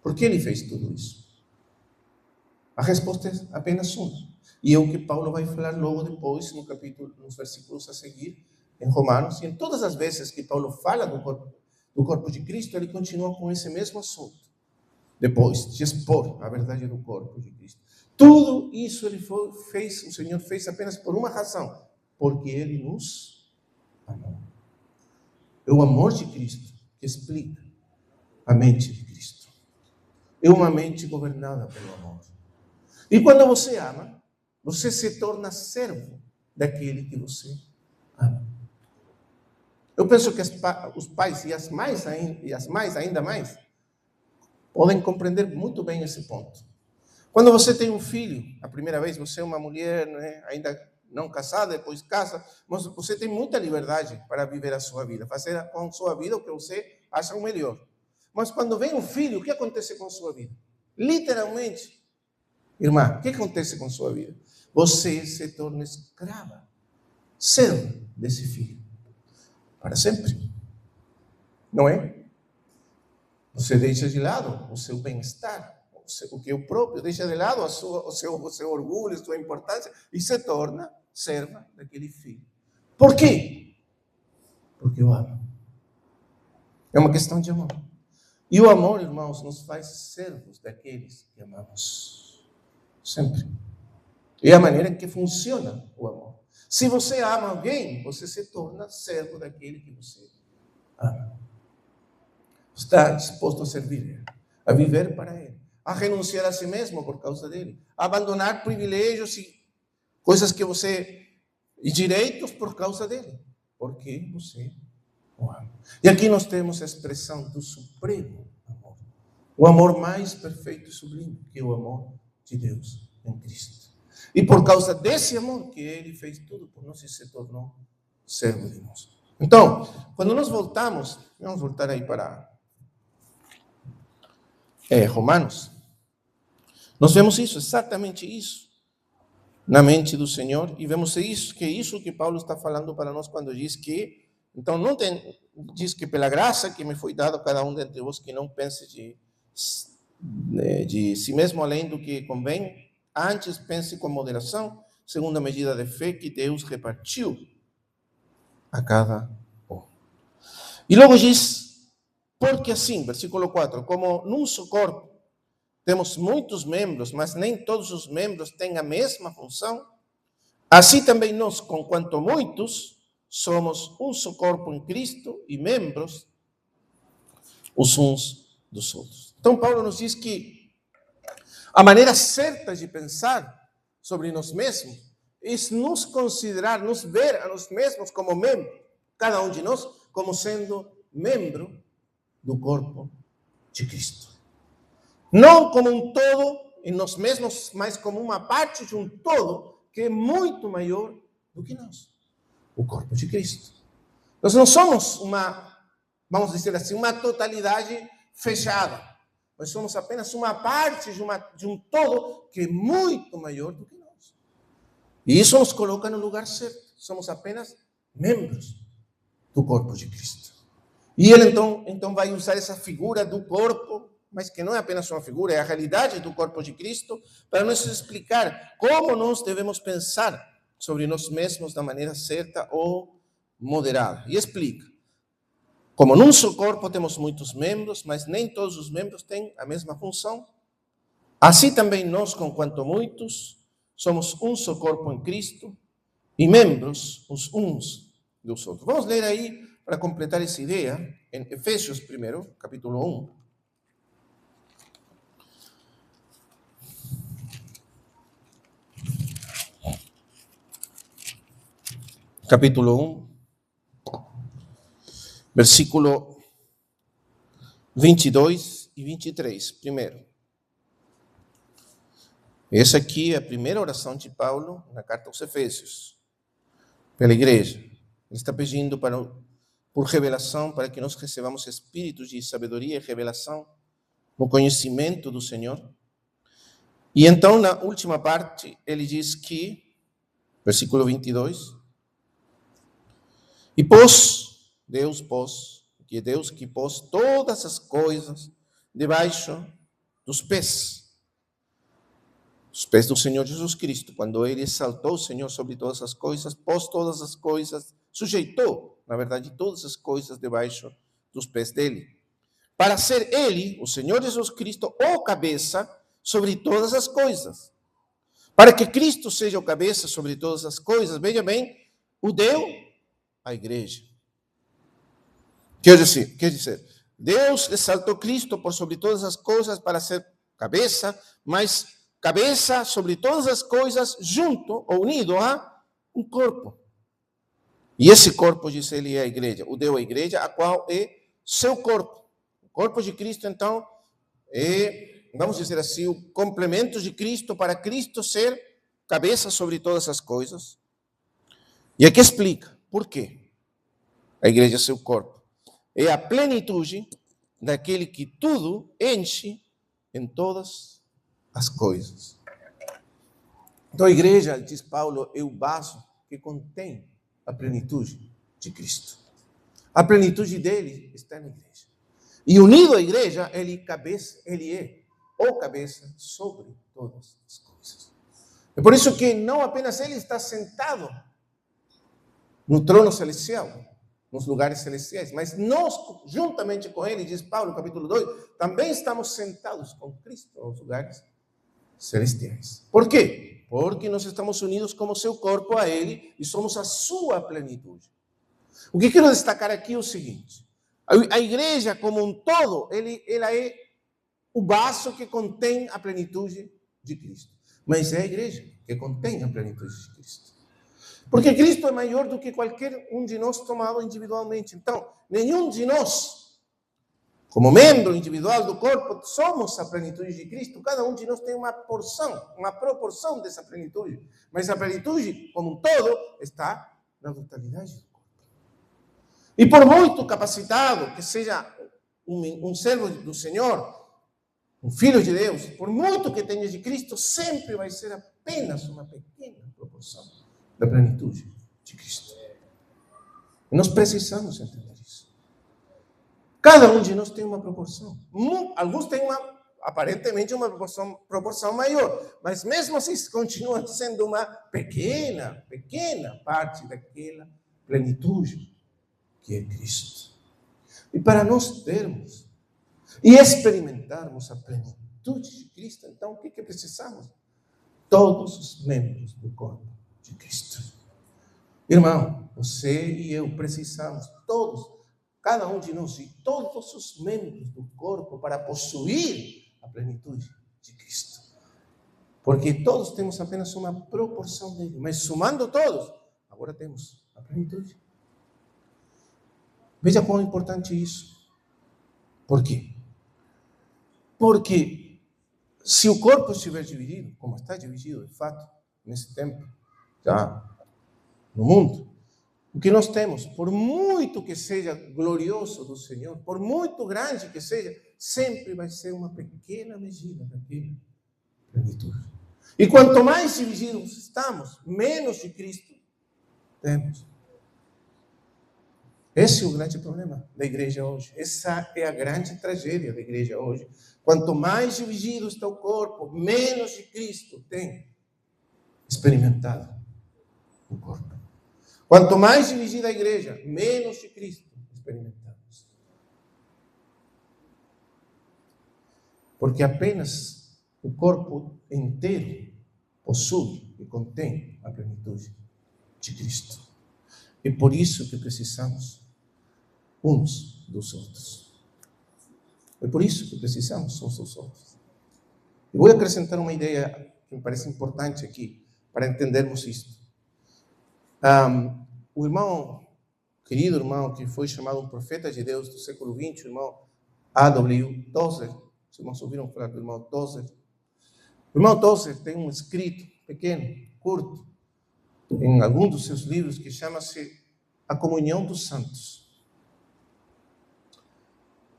Por que ele fez tudo isso? A resposta é apenas uma. E é o que Paulo vai falar logo depois, no capítulo, nos versículos a seguir, em Romanos. E em todas as vezes que Paulo fala do corpo de Cristo, ele continua com esse mesmo assunto. Depois de expor a verdade do corpo de Cristo. Tudo isso o Senhor fez apenas por uma razão. Porque ele nos amou. É o amor de Cristo que explica a mente de Cristo. É uma mente governada pelo amor. E quando você ama, você se torna servo daquele que você ama. Eu penso que os pais e as mães ainda mais podem compreender muito bem esse ponto. Quando você tem um filho, a primeira vez, você é uma mulher, né, ainda não casada, depois casa, mas você tem muita liberdade para viver a sua vida, fazer com a sua vida o que você acha o melhor. Mas quando vem um filho, o que acontece com a sua vida? Literalmente, irmã, o que acontece com a sua vida? Você se torna escrava, servo desse filho, para sempre. Não é? Você deixa de lado o seu bem-estar, o que é o próprio, deixa de lado o seu orgulho, a sua importância, e se torna serva daquele filho. Por quê? Porque eu amo. É uma questão de amor. E o amor, irmãos, nos faz servos daqueles que amamos. Sempre. É a maneira em que funciona o amor. Se você ama alguém, você se torna servo daquele que você ama. Está disposto a servir, a viver para ele, a renunciar a si mesmo por causa dele, a abandonar privilégios e coisas que e direitos por causa dele, porque você o ama. E aqui nós temos a expressão do supremo amor, o amor mais perfeito e sublime, que é o amor de Deus em Cristo. E por causa desse amor que ele fez tudo por nós e se tornou servo de nós. Então, quando nós voltamos, vamos voltar aí para Romanos, nós vemos isso, exatamente isso, na mente do Senhor, e vemos isso que Paulo está falando para nós quando diz que, então, diz que pela graça que me foi dada a cada um dentre vós, que não pense de si mesmo além do que convém, antes pense com moderação, segundo a medida de fé que Deus repartiu a cada um. E logo diz, porque assim, versículo 4, como num só corpo temos muitos membros, mas nem todos os membros têm a mesma função, assim também nós, conquanto muitos, somos um só corpo em Cristo e membros os uns dos outros. Então Paulo nos diz que a maneira certa de pensar sobre nós mesmos é nos considerar, nos ver a nós mesmos como membros, cada um de nós como sendo membro do corpo de Cristo. Não como um todo em nós mesmos, mas como uma parte de um todo que é muito maior do que nós, o corpo de Cristo. Nós não somos vamos dizer assim, uma totalidade fechada. Nós somos apenas uma parte de um todo que é muito maior do que nós. E isso nos coloca no lugar certo. Somos apenas membros do corpo de Cristo. E ele então vai usar essa figura do corpo, mas que não é apenas uma figura, é a realidade do corpo de Cristo, para nos explicar como nós devemos pensar sobre nós mesmos da maneira certa ou moderada. E explica. Como num só corpo temos muitos membros, mas nem todos os membros têm a mesma função, assim também nós, conquanto muitos, somos um só corpo em Cristo e membros os uns dos outros. Vamos ler aí, para completar essa ideia, em Efésios 1, capítulo 1. capítulo 1, versículo 22 e 23, primeiro. Essa aqui é a primeira oração de Paulo na carta aos Efésios, pela igreja. Ele está pedindo por revelação, para que nós recebamos espíritos de sabedoria e revelação no conhecimento do Senhor. E então, na última parte, ele diz que, versículo 22, e Deus que pôs todas as coisas debaixo dos pés do Senhor Jesus Cristo. Quando ele exaltou o Senhor sobre todas as coisas, pôs todas as coisas, sujeitou, na verdade, todas as coisas debaixo dos pés dele, para ser ele, o Senhor Jesus Cristo, o cabeça sobre todas as coisas. Para que Cristo seja o cabeça sobre todas as coisas, veja bem, o deu à igreja. Quer dizer, Deus exaltou Cristo por sobre todas as coisas para ser cabeça, mas cabeça sobre todas as coisas junto ou unido a um corpo. E esse corpo, diz ele, é a igreja. O deu à igreja, a qual é seu corpo. O corpo de Cristo, então, é, vamos dizer assim, o complemento de Cristo para Cristo ser cabeça sobre todas as coisas. E aqui explica por quê a igreja é seu corpo. É a plenitude daquele que tudo enche em todas as coisas. Então a igreja, diz Paulo, é o vaso que contém a plenitude de Cristo. A plenitude dele está na igreja. E unido à igreja, ele é o cabeça sobre todas as coisas. É por isso que não apenas ele está sentado no trono celestial, nos lugares celestiais, mas nós, juntamente com ele, diz Paulo, capítulo 2, também estamos sentados com Cristo nos lugares celestiais. Por quê? Porque nós estamos unidos como seu corpo a ele e somos a sua plenitude. O que quero destacar aqui é o seguinte: a igreja como um todo, ela é o vaso que contém a plenitude de Cristo. Mas é a igreja que contém a plenitude de Cristo. Porque Cristo é maior do que qualquer um de nós tomado individualmente. Então, nenhum de nós, como membro individual do corpo, somos a plenitude de Cristo. Cada um de nós tem uma porção, uma proporção dessa plenitude. Mas a plenitude, como um todo, está na totalidade do corpo. E por muito capacitado que seja um servo do Senhor, um filho de Deus, por muito que tenha de Cristo, sempre vai ser apenas uma pequena proporção da plenitude de Cristo. E nós precisamos entender isso. Cada um de nós tem uma proporção. Alguns têm aparentemente uma proporção maior, mas mesmo assim continua sendo uma pequena parte daquela plenitude que é Cristo. E para nós termos e experimentarmos a plenitude de Cristo, então o que precisamos? Todos os membros do corpo de Cristo. Irmão, você e eu precisamos, todos, cada um de nós e todos os membros do corpo para possuir a plenitude de Cristo. Porque todos temos apenas uma proporção dele, mas somando todos, agora temos a plenitude. Veja quão importante é isso. Por quê? Porque se o corpo estiver dividido, como está dividido de fato nesse tempo, já no mundo, o que nós temos, por muito que seja glorioso do Senhor, por muito grande que seja, sempre vai ser uma pequena medida daquela plenitude. E quanto mais divididos estamos, menos de Cristo temos. Esse é o grande problema da igreja hoje. Essa é a grande tragédia da igreja hoje. Quanto mais dividido está o corpo, menos de Cristo tem experimentado o corpo. Quanto mais dividida a igreja, menos de Cristo experimentamos. Porque apenas o corpo inteiro possui e contém a plenitude de Cristo. É por isso que precisamos uns dos outros. É por isso que precisamos uns dos outros. Eu vou acrescentar uma ideia que me parece importante aqui, para entendermos isto. o irmão, querido irmão, que foi chamado um profeta de Deus do século XX, o irmão A.W. Tozer, os irmãos ouviram falar do irmão Tozer? O irmão Tozer tem um escrito pequeno, curto, em algum dos seus livros, que chama-se A Comunhão dos Santos.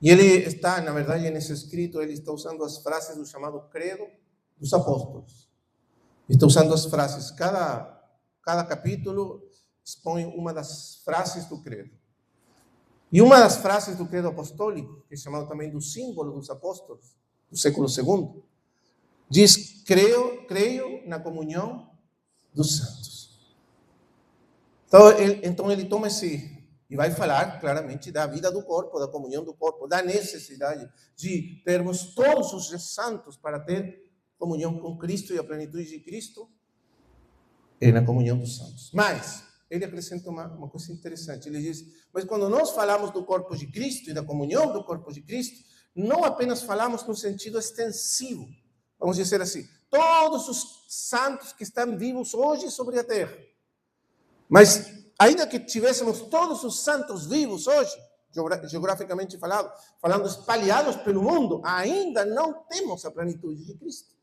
E ele está, na verdade, nesse escrito, ele está usando as frases do chamado Credo dos Apóstolos. Está usando as frases, cada capítulo expõe uma das frases do credo. E uma das frases do credo apostólico, que é chamado também do símbolo dos apóstolos, do século II, diz: creio na comunhão dos santos. Então ele toma e vai falar claramente da vida do corpo, da comunhão do corpo, da necessidade de termos todos os santos para ter comunhão com Cristo e a plenitude de Cristo é na comunhão dos santos. Mas ele acrescenta uma coisa interessante. Ele diz: mas quando nós falamos do corpo de Cristo e da comunhão do corpo de Cristo, não apenas falamos no sentido extensivo. Vamos dizer assim, todos os santos que estão vivos hoje sobre a terra. Mas, ainda que tivéssemos todos os santos vivos hoje, geograficamente falando espalhados pelo mundo, ainda não temos a plenitude de Cristo.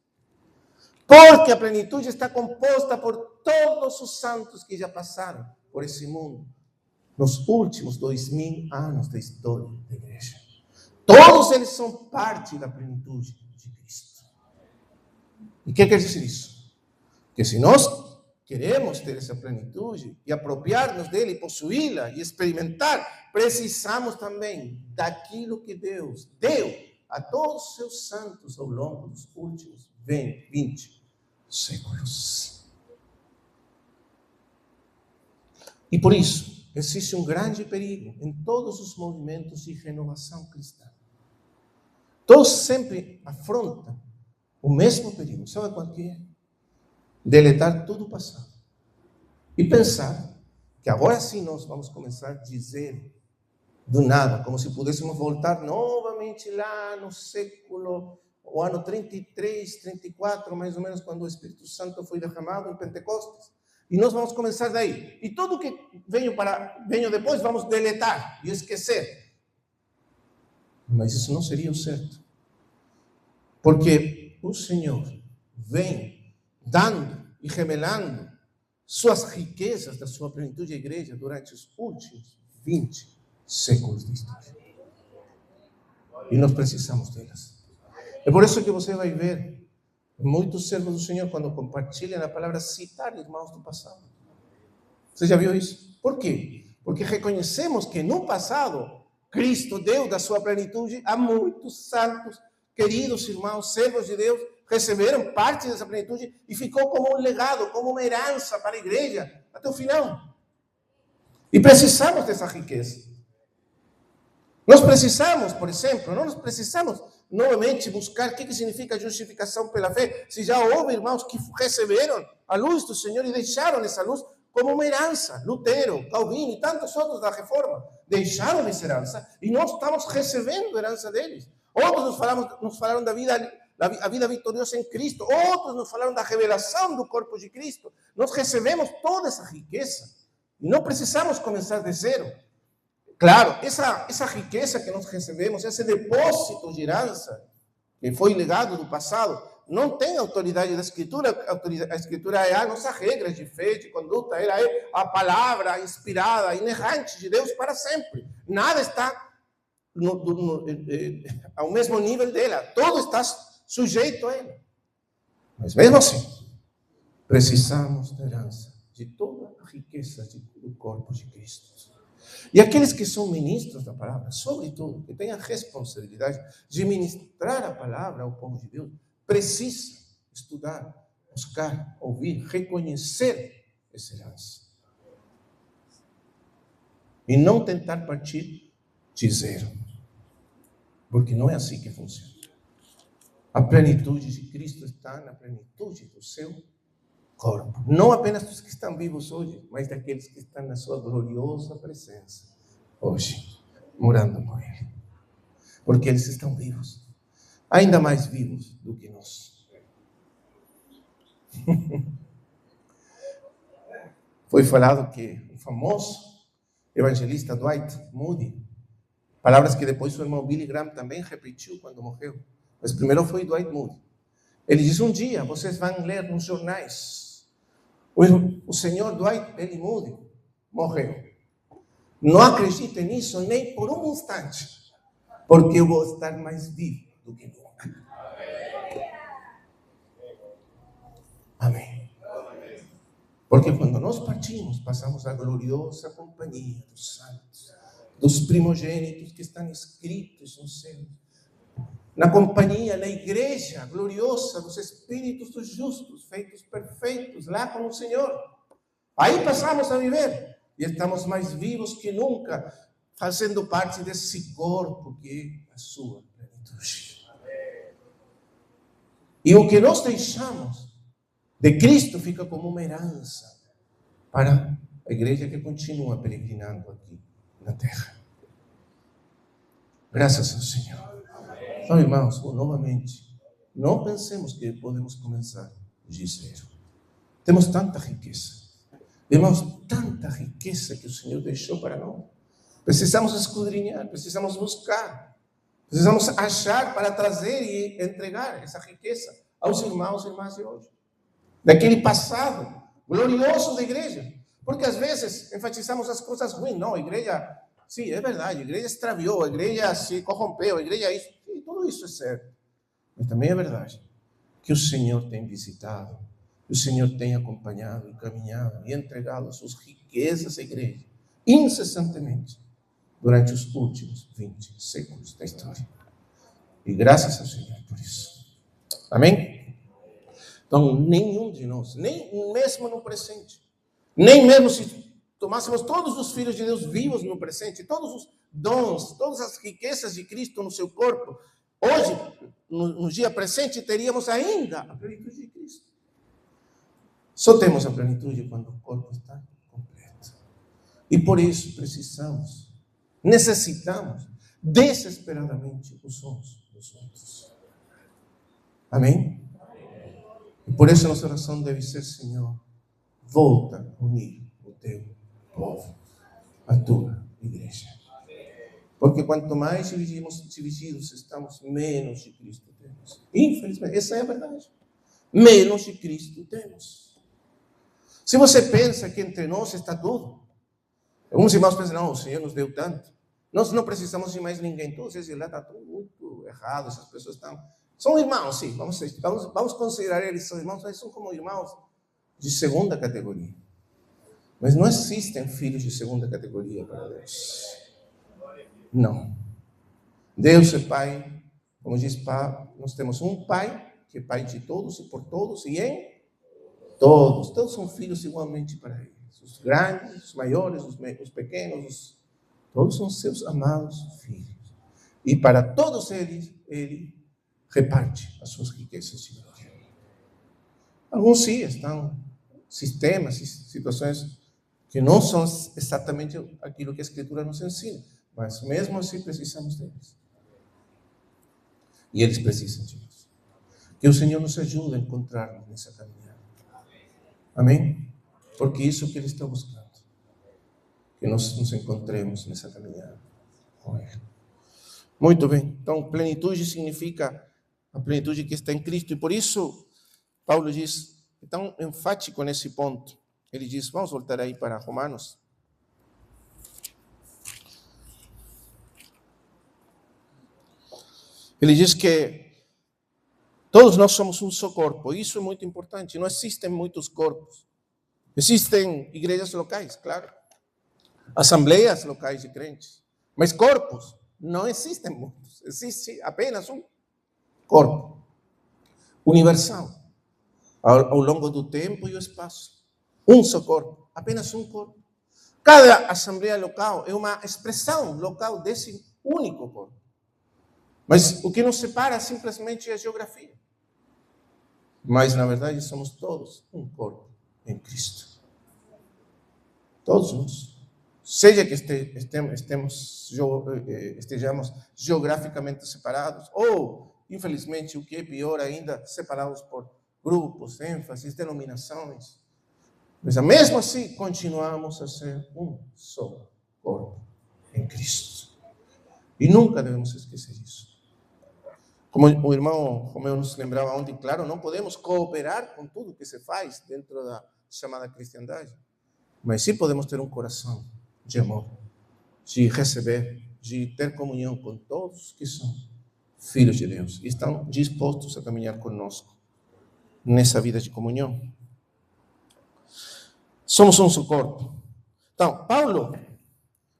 Porque a plenitude está composta por todos os santos que já passaram por esse mundo nos últimos 2000 anos da história da igreja. Todos eles são parte da plenitude de Cristo. E o que quer dizer isso? Que se nós queremos ter essa plenitude e apropriar-nos dele, e possuí-la e experimentar, precisamos também daquilo que Deus deu a todos os seus santos ao longo dos últimos 20 séculos. E por isso, existe um grande perigo em todos os movimentos de renovação cristã. Todos sempre afrontam o mesmo perigo. Sabe qual que é? Deletar tudo o passado. E pensar que agora sim nós vamos começar a dizer do nada, como se pudéssemos voltar novamente lá no século, o ano 33, 34, mais ou menos, quando o Espírito Santo foi derramado em Pentecostes. E nós vamos começar daí. E tudo que venho depois vamos deletar e esquecer. Mas isso não seria o certo. Porque o Senhor vem dando e revelando suas riquezas da sua plenitude à igreja durante os últimos 20 séculos de história. E nós precisamos delas. É por isso que você vai ver muitos servos do Senhor, quando compartilham a palavra, citar irmãos do passado. Você já viu isso? Por quê? Porque reconhecemos que no passado, Cristo deu da sua plenitude a muitos santos, queridos irmãos, servos de Deus, receberam parte dessa plenitude e ficou como um legado, como uma herança para a igreja até o final. E precisamos dessa riqueza. Nós precisamos, por exemplo, nós precisamos novamente buscar o que significa justificação pela fé. Se já houve irmãos que receberam a luz do Senhor e deixaram essa luz como uma herança. Lutero, Calvino e tantos outros da Reforma deixaram essa herança e nós estamos recebendo a herança deles. Outros nos falaram da vida, a vida vitoriosa em Cristo. Outros nos falaram da revelação do corpo de Cristo. Nós recebemos toda essa riqueza e não precisamos começar de zero. Claro, essa riqueza que nós recebemos, esse depósito de herança, que foi legado do passado, não tem autoridade da Escritura. A Escritura é a nossa regra de fé, de conduta. Ela é a palavra inspirada, inerrante de Deus para sempre. Nada está ao mesmo nível dela. Tudo está sujeito a ela. Mas mesmo assim, precisamos da herança de toda a riqueza do corpo de Cristo. E aqueles que são ministros da palavra, sobretudo, que têm a responsabilidade de ministrar a palavra ao povo de Deus, precisam estudar, buscar, ouvir, reconhecer essa herança. E não tentar partir de zero. Porque não é assim que funciona. A plenitude de Cristo está na plenitude do seu corpo. Não apenas dos que estão vivos hoje, mas daqueles que estão na sua gloriosa presença hoje, morando com Ele. Porque eles estão vivos, ainda mais vivos do que nós. Foi falado que o famoso evangelista Dwight Moody, palavras que depois o irmão Billy Graham também repetiu quando morreu, mas primeiro foi Dwight Moody. Ele diz: um dia vocês vão ler nos jornais, o senhor Dwight L. Moody morreu. Não acreditem nisso nem por um instante, porque eu vou estar mais vivo do que nunca. Amém. Porque quando nós partimos, passamos a gloriosa companhia dos santos, dos primogênitos que estão escritos no céu, na companhia, na igreja gloriosa dos espíritos dos justos, feitos perfeitos, lá com o Senhor. Aí passamos a viver e estamos mais vivos que nunca, fazendo parte desse corpo que é a sua plenitude. E o que nós deixamos de Cristo fica como uma herança para a igreja que continua peregrinando aqui na terra. Graças ao Senhor. Então, irmãos, novamente, não pensemos que podemos começar de zero. Temos tanta riqueza. Irmãos, tanta riqueza que o Senhor deixou para nós. Precisamos escudrinhar, precisamos buscar, precisamos achar para trazer e entregar essa riqueza aos irmãos e irmãs de hoje. Daquele passado glorioso da igreja. Porque às vezes enfatizamos as coisas ruins. Não, a igreja, sim, é verdade, a igreja extraviou, a igreja se corrompeu, a igreja isso. Sim, tudo isso é certo. Mas também é verdade que o Senhor tem visitado, que o Senhor tem acompanhado e caminhado e entregado as suas riquezas à igreja, incessantemente, durante os últimos 20 séculos da história. E graças ao Senhor por isso. Amém? Então, nenhum de nós, nem mesmo no presente, nem mesmo se tomássemos todos os filhos de Deus vivos no presente, todos os dons, todas as riquezas de Cristo no seu corpo, hoje, no dia presente, teríamos ainda a plenitude de Cristo. Só temos a plenitude quando o corpo está completo. E por isso necessitamos desesperadamente os uns dos outros. Amém? E por isso a nossa oração deve ser: Senhor, volta a unir o teu povo, a tua igreja. Porque quanto mais divididos estamos, menos de Cristo temos. Infelizmente, essa é a verdade. Menos de Cristo temos. Se você pensa que entre nós está tudo, alguns irmãos pensam: não, o Senhor nos deu tanto, nós não precisamos de mais ninguém. Todos esses lá está tudo muito errado, essas pessoas são irmãos, sim, vamos considerar eles são irmãos, mas são como irmãos de segunda categoria. Mas não existem filhos de segunda categoria para Deus. Não. Deus é Pai, como diz Paulo, nós temos um Pai, que é Pai de todos e por todos, e em todos. Todos são filhos igualmente para Ele. Os grandes, os maiores, os pequenos, todos são seus amados filhos. E para todos eles, Ele reparte as suas riquezas de glória. Alguns sim estão sistemas e situações que não são exatamente aquilo que a Escritura nos ensina, mas mesmo assim precisamos deles. E eles precisam de nós. Que o Senhor nos ajude a encontrarmos nessa caminhada. Amém? Porque isso que Ele está buscando. Que nós nos encontremos nessa caminhada com Ele. Muito bem. Então, plenitude significa a plenitude que está em Cristo. E por isso, Paulo diz, é tão enfático nesse ponto. Ele diz, vamos voltar aí para Romanos. Ele diz que todos nós somos um só corpo. Isso é muito importante. Não existem muitos corpos. Existem igrejas locais, claro. Assembleias locais de crentes. Mas corpos não existem muitos. Existe apenas um corpo universal, ao longo do tempo e o espaço. Um só corpo, apenas um corpo. Cada assembleia local é uma expressão local desse único corpo. Mas o que nos separa simplesmente é a geografia. Mas, na verdade, somos todos um corpo em Cristo. Todos nós. Seja que estejamos geograficamente separados, ou, infelizmente, o que é pior ainda, separados por grupos, ênfases, denominações. Mas mesmo assim, continuamos a ser um só corpo em Cristo. E nunca devemos esquecer isso. Como o irmão Romeu nos lembrava ontem, claro, não podemos cooperar com tudo que se faz dentro da chamada cristandade, mas sim podemos ter um coração de amor, de receber, de ter comunhão com todos que são filhos de Deus e estão dispostos a caminhar conosco nessa vida de comunhão. Somos um só corpo. Então, Paulo,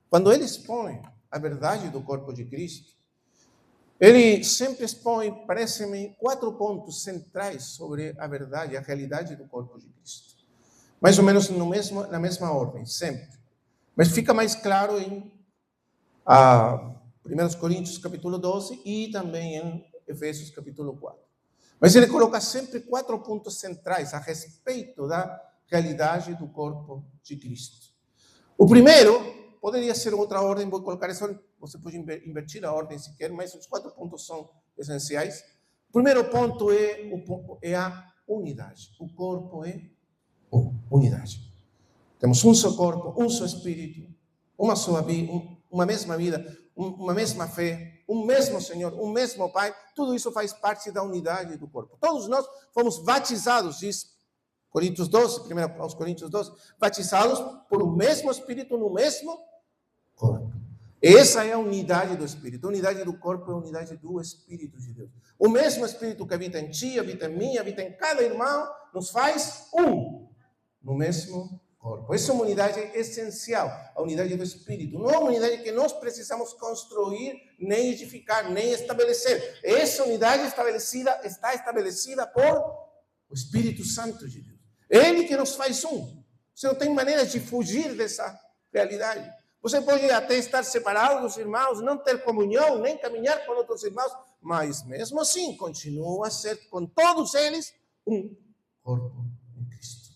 quando ele expõe a verdade do corpo de Cristo, ele sempre expõe, parece-me, 4 pontos centrais sobre a verdade, a realidade do corpo de Cristo. Mais ou menos na mesma ordem, sempre. Mas fica mais claro em 1 Coríntios capítulo 12 e também em Efésios capítulo 4. Mas ele coloca sempre 4 pontos centrais a respeito da realidade do corpo de Cristo. O primeiro, poderia ser outra ordem, vou colocar essa ordem, você pode invertir a ordem se quer, mas os 4 pontos são essenciais. O primeiro ponto é a unidade. O corpo é unidade. Temos um só corpo, um só espírito, uma só vida, uma mesma vida, uma mesma fé, um mesmo Senhor, um mesmo Pai. Tudo isso faz parte da unidade do corpo. Todos nós fomos batizados, diz Coríntios 12, 1 aos Coríntios 12, batizados por o mesmo Espírito no mesmo corpo. Essa é a unidade do Espírito. A unidade do corpo é a unidade do Espírito de Deus. O mesmo Espírito que habita em ti, habita em mim, habita em cada irmão, nos faz um no mesmo corpo. Essa é uma unidade essencial, a unidade do Espírito. Não é uma unidade que nós precisamos construir, nem edificar, nem estabelecer. Essa unidade está estabelecida por o Espírito Santo de Deus. Ele que nos faz um. Você não tem maneira de fugir dessa realidade. Você pode até estar separado dos irmãos, não ter comunhão, nem caminhar com outros irmãos, mas mesmo assim continua a ser com todos eles um corpo em Cristo.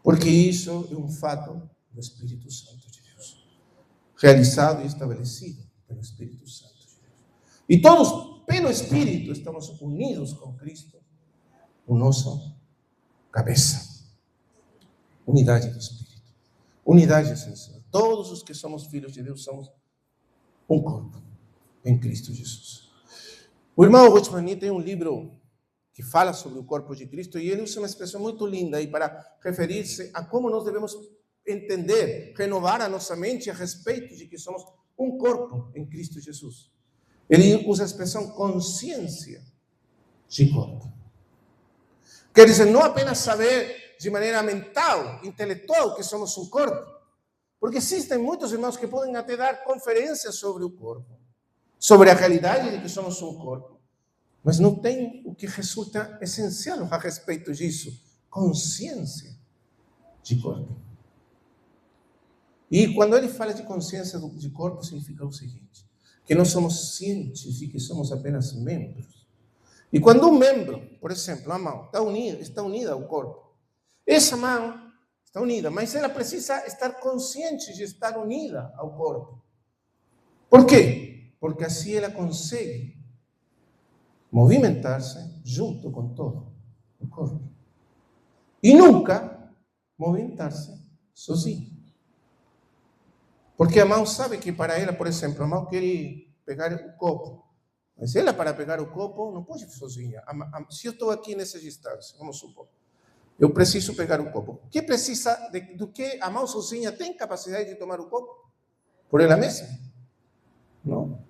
Porque isso é um fato do Espírito Santo de Deus, realizado e estabelecido pelo Espírito Santo de Deus. E todos, pelo Espírito, estamos unidos com Cristo, o nosso cabeça. Unidade do Espírito. Unidade essencial. Todos os que somos filhos de Deus somos um corpo em Cristo Jesus. O irmão Rochmani tem um livro que fala sobre o corpo de Cristo e ele usa uma expressão muito linda aí para referir-se a como nós devemos entender, renovar a nossa mente a respeito de que somos um corpo em Cristo Jesus. Ele usa a expressão consciência de corpo. Quer dizer, não apenas saber de maneira mental, intelectual, que somos um corpo. Porque existem muitos irmãos que podem até dar conferências sobre o corpo, sobre a realidade de que somos um corpo. Mas não tem o que resulta essencial a respeito disso, consciência de corpo. E quando ele fala de consciência de corpo, significa o seguinte, que nós somos cientes de que somos apenas membros. E quando um membro, por exemplo, a mão, está unida ao corpo, essa mão está unida, mas ela precisa estar consciente de estar unida ao corpo. Por quê? Porque assim ela consegue movimentar-se junto com todo o corpo. E nunca movimentar-se sozinha. Porque a mão sabe que para ela, por exemplo, a mão quer pegar o copo. Mas ela, para pegar o copo, não pode ir sozinha. Se eu estou aqui nessa distância, vamos supor, eu preciso pegar o copo. Que precisa do que a mão sozinha tem capacidade de tomar o copo? Por ela mesma? Não.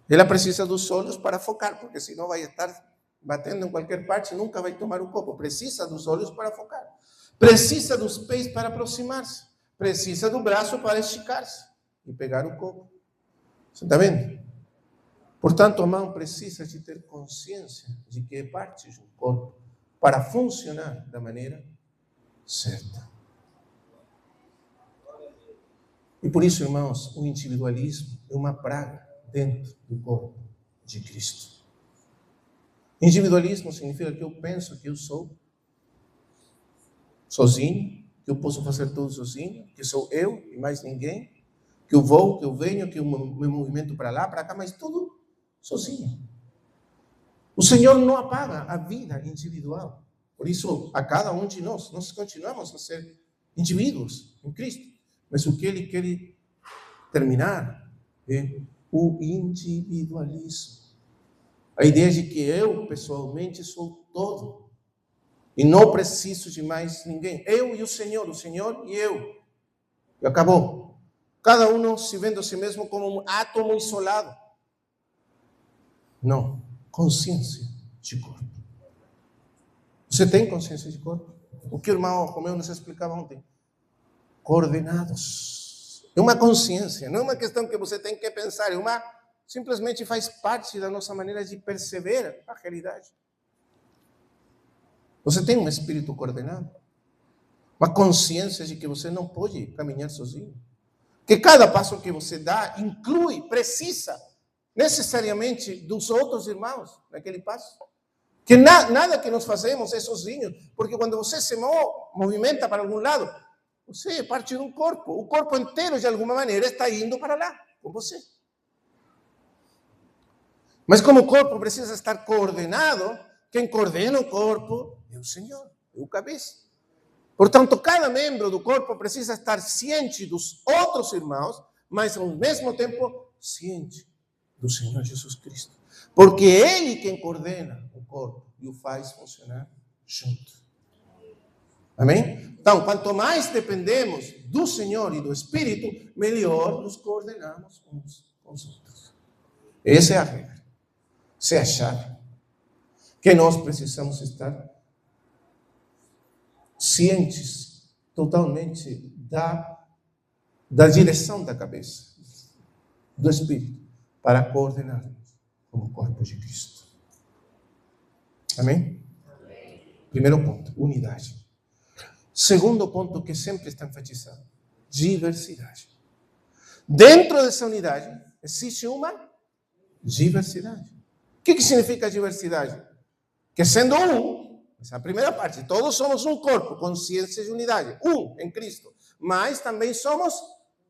Ela precisa dos olhos para focar, porque senão vai estar batendo em qualquer parte e nunca vai tomar o copo. Precisa dos olhos para focar. Precisa dos pés para aproximar-se. Precisa do braço para esticar-se e pegar o copo. Você está vendo? Portanto, a mão precisa de ter consciência de que é parte de um corpo para funcionar da maneira certa. E por isso, irmãos, o individualismo é uma praga dentro do corpo de Cristo. Individualismo significa que eu penso que eu sou sozinho, que eu posso fazer tudo sozinho, que sou eu e mais ninguém, que eu vou, que eu venho, que eu me movimento para lá, para cá, mas tudo sozinho. O Senhor não apaga a vida individual. Por isso, a cada um de nós continuamos a ser indivíduos em Cristo. Mas o que ele quer terminar é o individualismo. A ideia de que eu, pessoalmente, sou todo. E não preciso de mais ninguém. Eu e o Senhor e eu. E acabou. Cada um se vendo a si mesmo como um átomo isolado. Não. Consciência de corpo. Você tem consciência de corpo? O que o irmão Romeu nos explicava ontem. Coordenados. É uma consciência. Não é uma questão que você tem que pensar. Simplesmente faz parte da nossa maneira de perceber a realidade. Você tem um espírito coordenado. Uma consciência de que você não pode caminhar sozinho. Que cada passo que você dá precisa necessariamente dos outros irmãos naquele passo. Que nada que nós fazemos é sozinho, porque quando você se movimenta para algum lado, você é parte de um corpo. O corpo inteiro, de alguma maneira, está indo para lá com você. Mas como o corpo precisa estar coordenado, quem coordena o corpo é o Senhor, é o cabeça. Portanto, cada membro do corpo precisa estar ciente dos outros irmãos, mas ao mesmo tempo ciente do Senhor Jesus Cristo. Porque é Ele quem coordena o corpo e o faz funcionar junto. Amém? Então, quanto mais dependemos do Senhor e do Espírito, melhor nos coordenamos uns com os outros. Essa é a regra. Essa é a chave. Que nós precisamos estar cientes totalmente da direção da cabeça, do Espírito, para coordenarmos como corpo de Cristo. Amém? Primeiro ponto, unidade. Segundo ponto que sempre está enfatizado, diversidade. Dentro dessa unidade existe uma diversidade. O que significa diversidade? Que sendo essa é a primeira parte, todos somos um corpo, consciência de unidade, em Cristo. Mas também somos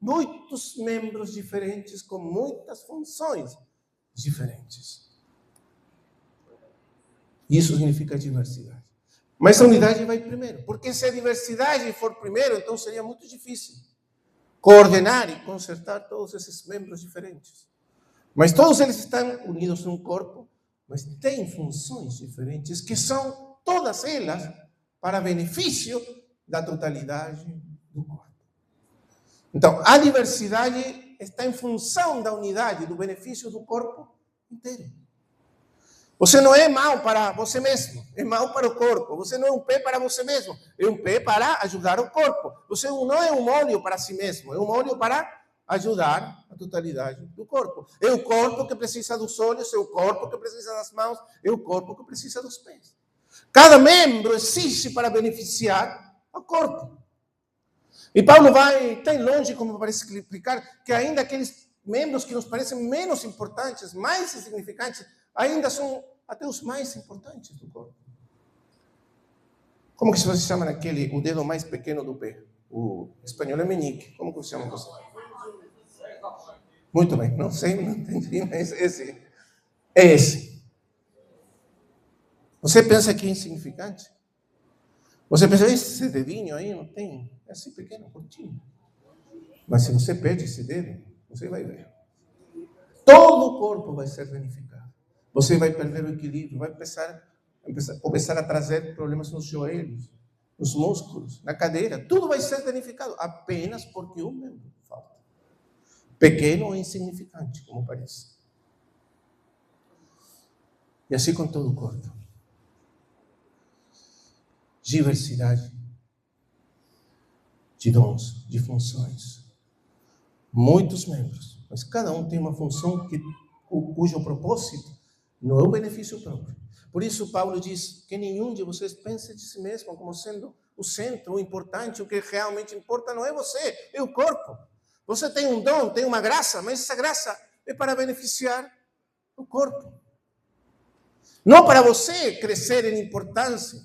muitos membros diferentes, com muitas funções diferentes. Isso significa diversidade. Mas a unidade vai primeiro, porque se a diversidade for primeiro, então seria muito difícil coordenar e consertar todos esses membros diferentes. Mas todos eles estão unidos num corpo, mas têm funções diferentes, que são todas elas para benefício da totalidade do corpo. Então, a diversidade está em função da unidade, do benefício do corpo inteiro. Você não é mau para você mesmo, é mau para o corpo. Você não é um pé para você mesmo, é um pé para ajudar o corpo. Você não é um olho para si mesmo, é um olho para ajudar a totalidade do corpo. É o corpo que precisa dos olhos, é o corpo que precisa das mãos, é o corpo que precisa dos pés. Cada membro existe para beneficiar o corpo. E Paulo vai tão longe como para explicar que ainda aqueles membros que nos parecem menos importantes, mais insignificantes, ainda são até os mais importantes do corpo. Como que se chama o dedo mais pequeno do pé? O espanhol é meñique. Como que se chama você? Muito bem, não sei, não entendi, mas esse é esse. Você pensa que é insignificante? Você pensa, esse dedinho aí não tem, é assim pequeno, curtinho. Mas se você perde esse dedo, você vai ver. Todo o corpo vai ser danificado. Você vai perder o equilíbrio, vai começar a trazer problemas nos joelhos, nos músculos, na cadeira. Tudo vai ser danificado apenas porque um membro falta. Pequeno ou insignificante, como parece. E assim com todo o corpo. Diversidade de dons, de funções. Muitos membros, mas cada um tem uma função cujo propósito não é o benefício próprio. Por isso Paulo diz que nenhum de vocês pense de si mesmo como sendo o centro, o importante, o que realmente importa não é você, é o corpo. Você tem um dom, tem uma graça, mas essa graça é para beneficiar o corpo. Não para você crescer em importância,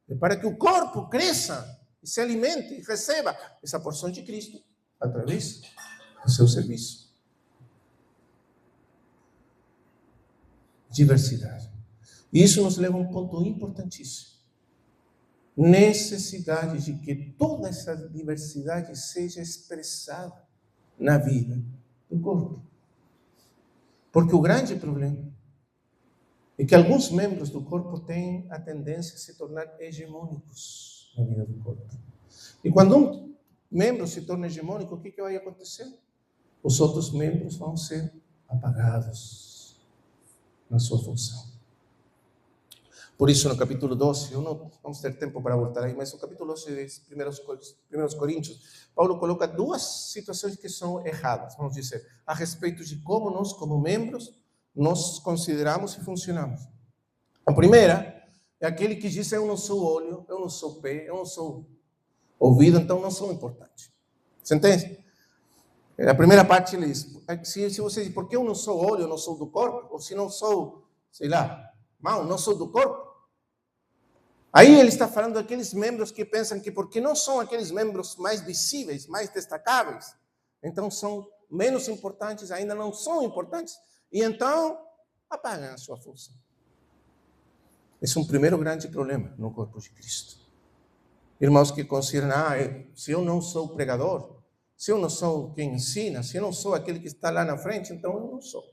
é para que o corpo cresça e se alimente e receba essa porção de Cristo através do seu serviço. Diversidade. E isso nos leva a um ponto importantíssimo. necessidade de que toda essa diversidade seja expressada na vida do corpo. Porque o grande problema é que alguns membros do corpo têm a tendência a se tornar hegemônicos na vida do corpo. E quando um membro se torna hegemônico, o que vai acontecer? Os outros membros vão ser apagados na sua função. Por isso, no capítulo 12, não vamos ter tempo para voltar aí, mas no capítulo 12 de 1 Coríntios, Paulo coloca duas situações que são erradas, vamos dizer, a respeito de como nós, como membros, nos consideramos e funcionamos. A primeira é aquele que diz: eu não sou olho, eu não sou pé, eu não sou ouvido, então não sou importante. Você entende? A primeira parte ele diz: se você diz, por que eu não sou olho, eu não sou do corpo, ou se não sou, sei lá, mão, não sou do corpo. Aí ele está falando daqueles membros que pensam que porque não são aqueles membros mais visíveis, mais destacáveis, então são menos importantes, ainda não são importantes, e então apagam a sua função. Esse é um primeiro grande problema no corpo de Cristo. Irmãos que consideram: se eu não sou pregador, se eu não sou quem ensina, se eu não sou aquele que está lá na frente, então eu não sou.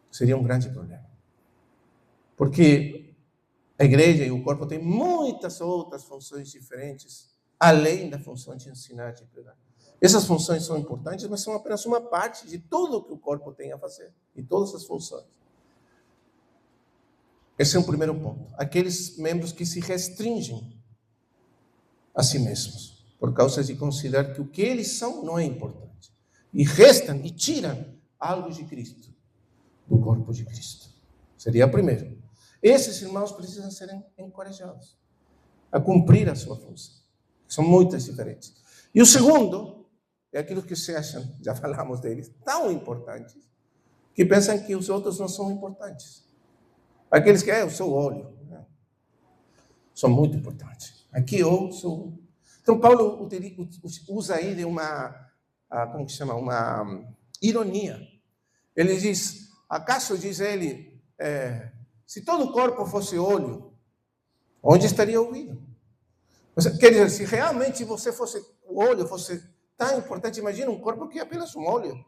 Seria um grande problema. Porque a igreja e o corpo têm muitas outras funções diferentes, além da função de ensinar e de pregar. Essas funções são importantes, mas são apenas uma parte de tudo o que o corpo tem a fazer, e todas as funções. Esse é o primeiro ponto. Aqueles membros que se restringem a si mesmos, por causa de considerar que o que eles são não é importante, e restam e tiram algo de Cristo, do corpo de Cristo. Seria o primeiro. Esses irmãos precisam ser encorajados a cumprir a sua função. São muitas diferentes. E o segundo é aquilo que se acham, já falamos deles, tão importantes, que pensam que os outros não são importantes. Aqueles que, eu sou olho, são muito importantes. Aqui eu sou... Então, Paulo usa aí de uma, como que chama? Uma ironia. Ele diz, acaso, diz ele, se todo o corpo fosse olho, onde estaria o ouvido? Quer dizer, se realmente você fosse o olho, fosse tão importante, imagina um corpo que é apenas um olho.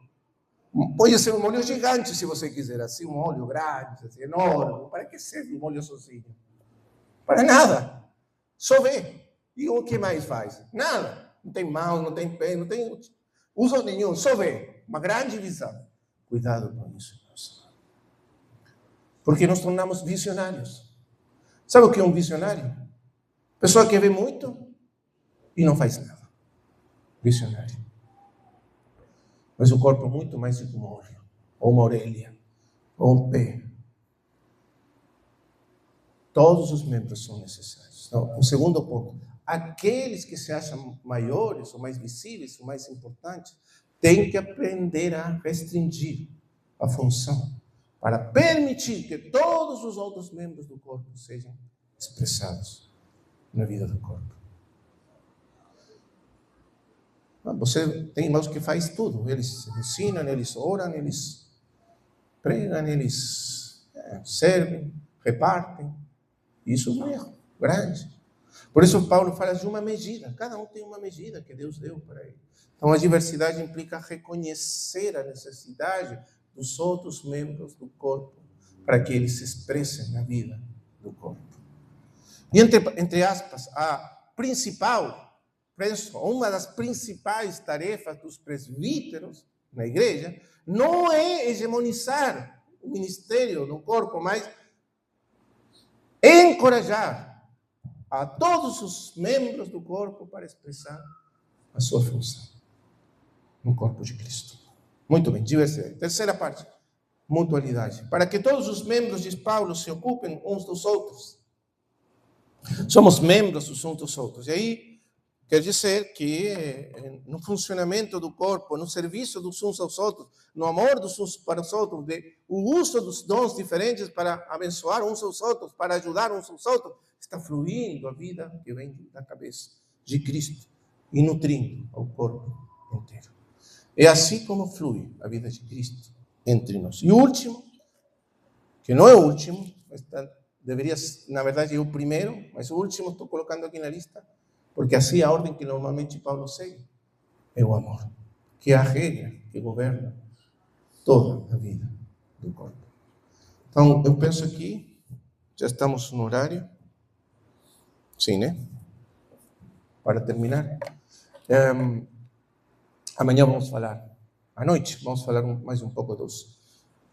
Pode ser um olho gigante, se você quiser, assim, um olho grande, assim, enorme. Para que serve um olho sozinho? Para nada. Só vê. E o que mais faz? Nada. Não tem mão, não tem pé, não tem uso nenhum, só vê. Uma grande visão. Cuidado com isso, irmãos. Porque nos tornamos visionários. Sabe o que é um visionário? Pessoa que vê muito e não faz nada. Visionário. Mas o corpo é muito mais do que um olho, ou uma orelha, ou um pé. Todos os membros são necessários. Então, o segundo ponto. Aqueles que se acham maiores, ou mais visíveis, ou mais importantes, têm que aprender a restringir a função para permitir que todos os outros membros do corpo sejam expressados na vida do corpo. Você tem irmãos que faz tudo. Eles ensinam, eles oram, eles pregam, eles servem, repartem. Isso é um erro grande. Por isso Paulo fala de uma medida. Cada um tem uma medida que Deus deu para ele. Então a diversidade implica reconhecer a necessidade dos outros membros do corpo para que eles se expressem na vida do corpo. E entre aspas, a principal, uma das principais tarefas dos presbíteros na igreja não é hegemonizar o ministério do corpo, mas encorajar a todos os membros do corpo para expressar a sua função no corpo de Cristo. Muito bem, diversidade. Terceira parte, mutualidade. Para que todos os membros, diz Paulo, se ocupem uns dos outros. Somos membros uns dos outros. E aí, quer dizer que no funcionamento do corpo, no serviço dos uns aos outros, no amor dos uns para os outros, o uso dos dons diferentes para abençoar uns aos outros, para ajudar uns aos outros, está fluindo a vida que vem da cabeça de Cristo e nutrindo o corpo inteiro. É assim como flui a vida de Cristo entre nós. E o último, que não é o último, está deveria, na verdade, é o primeiro, mas o último estou colocando aqui na lista, porque assim a ordem que normalmente Paulo segue é o amor, que é a regra que governa toda a vida do corpo. Então, eu penso aqui, já estamos no horário, sim, né? Para terminar, amanhã vamos falar, à noite, vamos falar mais um pouco dos...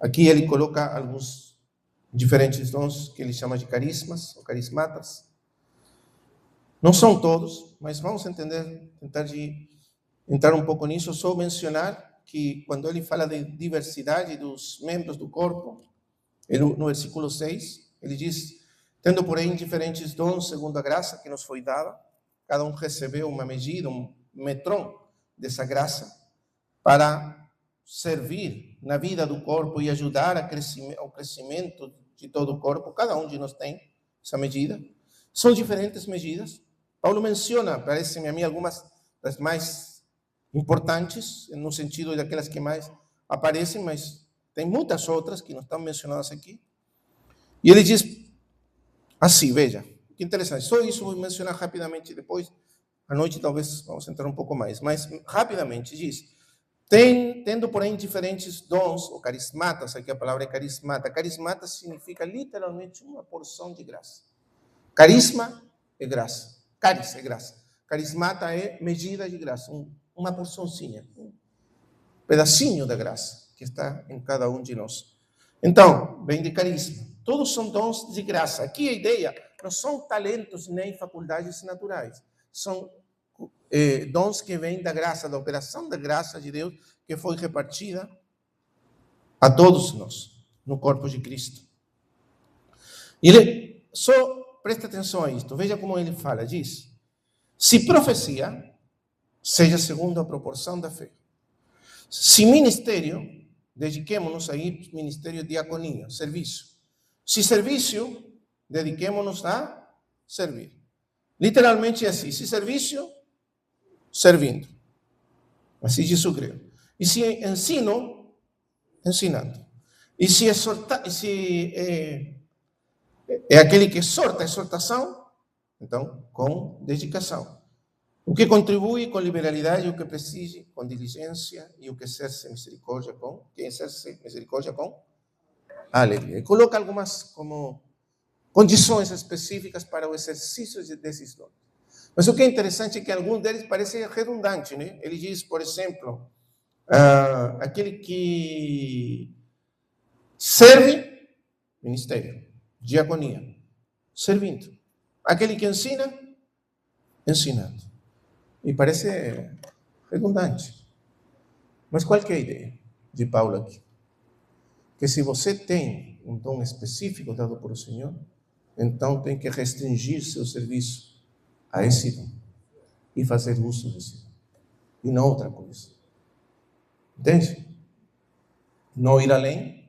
Aqui ele coloca alguns diferentes dons que ele chama de carismas, ou carismatas. Não são todos, mas vamos entender, tentar de entrar um pouco nisso, só mencionar que quando ele fala de diversidade dos membros do corpo, ele, no versículo 6, ele diz, tendo, porém, diferentes dons segundo a graça que nos foi dada, cada um recebeu uma medida, um metrô dessa graça, para servir na vida do corpo e ajudar ao crescimento de todo o corpo. Cada um de nós tem essa medida. São diferentes medidas. Paulo menciona, parece-me a mim, algumas das mais importantes, no sentido daquelas que mais aparecem, mas tem muitas outras que não estão mencionadas aqui. E ele diz assim, veja, que interessante. Só isso vou mencionar rapidamente, depois, à noite, talvez vamos entrar um pouco mais. Mas, rapidamente, diz, tendo, porém, diferentes dons, ou carismatas, aqui a palavra é carismata. Carismata significa, literalmente, uma porção de graça. Carisma é graça. Caris é graça. Carismata é medida de graça, uma porçãozinha, um pedacinho da graça que está em cada um de nós. Então, vem de carisma. Todos são dons de graça. Aqui a ideia não são talentos nem faculdades naturais. São dons que vêm da graça, da operação da graça de Deus que foi repartida a todos nós no corpo de Cristo. Ele só presta atenção a isto. Veja como ele fala. Diz, se profecia, seja segundo a proporção da fé. Se ministério, dediquemo-nos aí, ministério diaconia, serviço. Se serviço, dediquemo-nos a servir. Literalmente é assim. Se serviço, servindo. Assim Jesus criou. E se ensino, ensinando. E se exorta, é aquele que exorta, exortação, então, com dedicação. O que contribui com liberalidade, o que precise com diligência, e o que exerce misericórdia com, quem exerce misericórdia com alegria. E coloca algumas como condições específicas para o exercício desses dons. Mas o que é interessante é que alguns deles parecem redundantes, né? Ele diz, por exemplo, aquele que serve, ministério, diaconia, servindo. Aquele que ensina, ensinando. E parece redundante. Mas qual que é a ideia de Paulo aqui? Que se você tem um dom específico dado por o Senhor, então tem que restringir seu serviço a esse dom e fazer uso desse dom. E não outra coisa. Entende? Não ir além,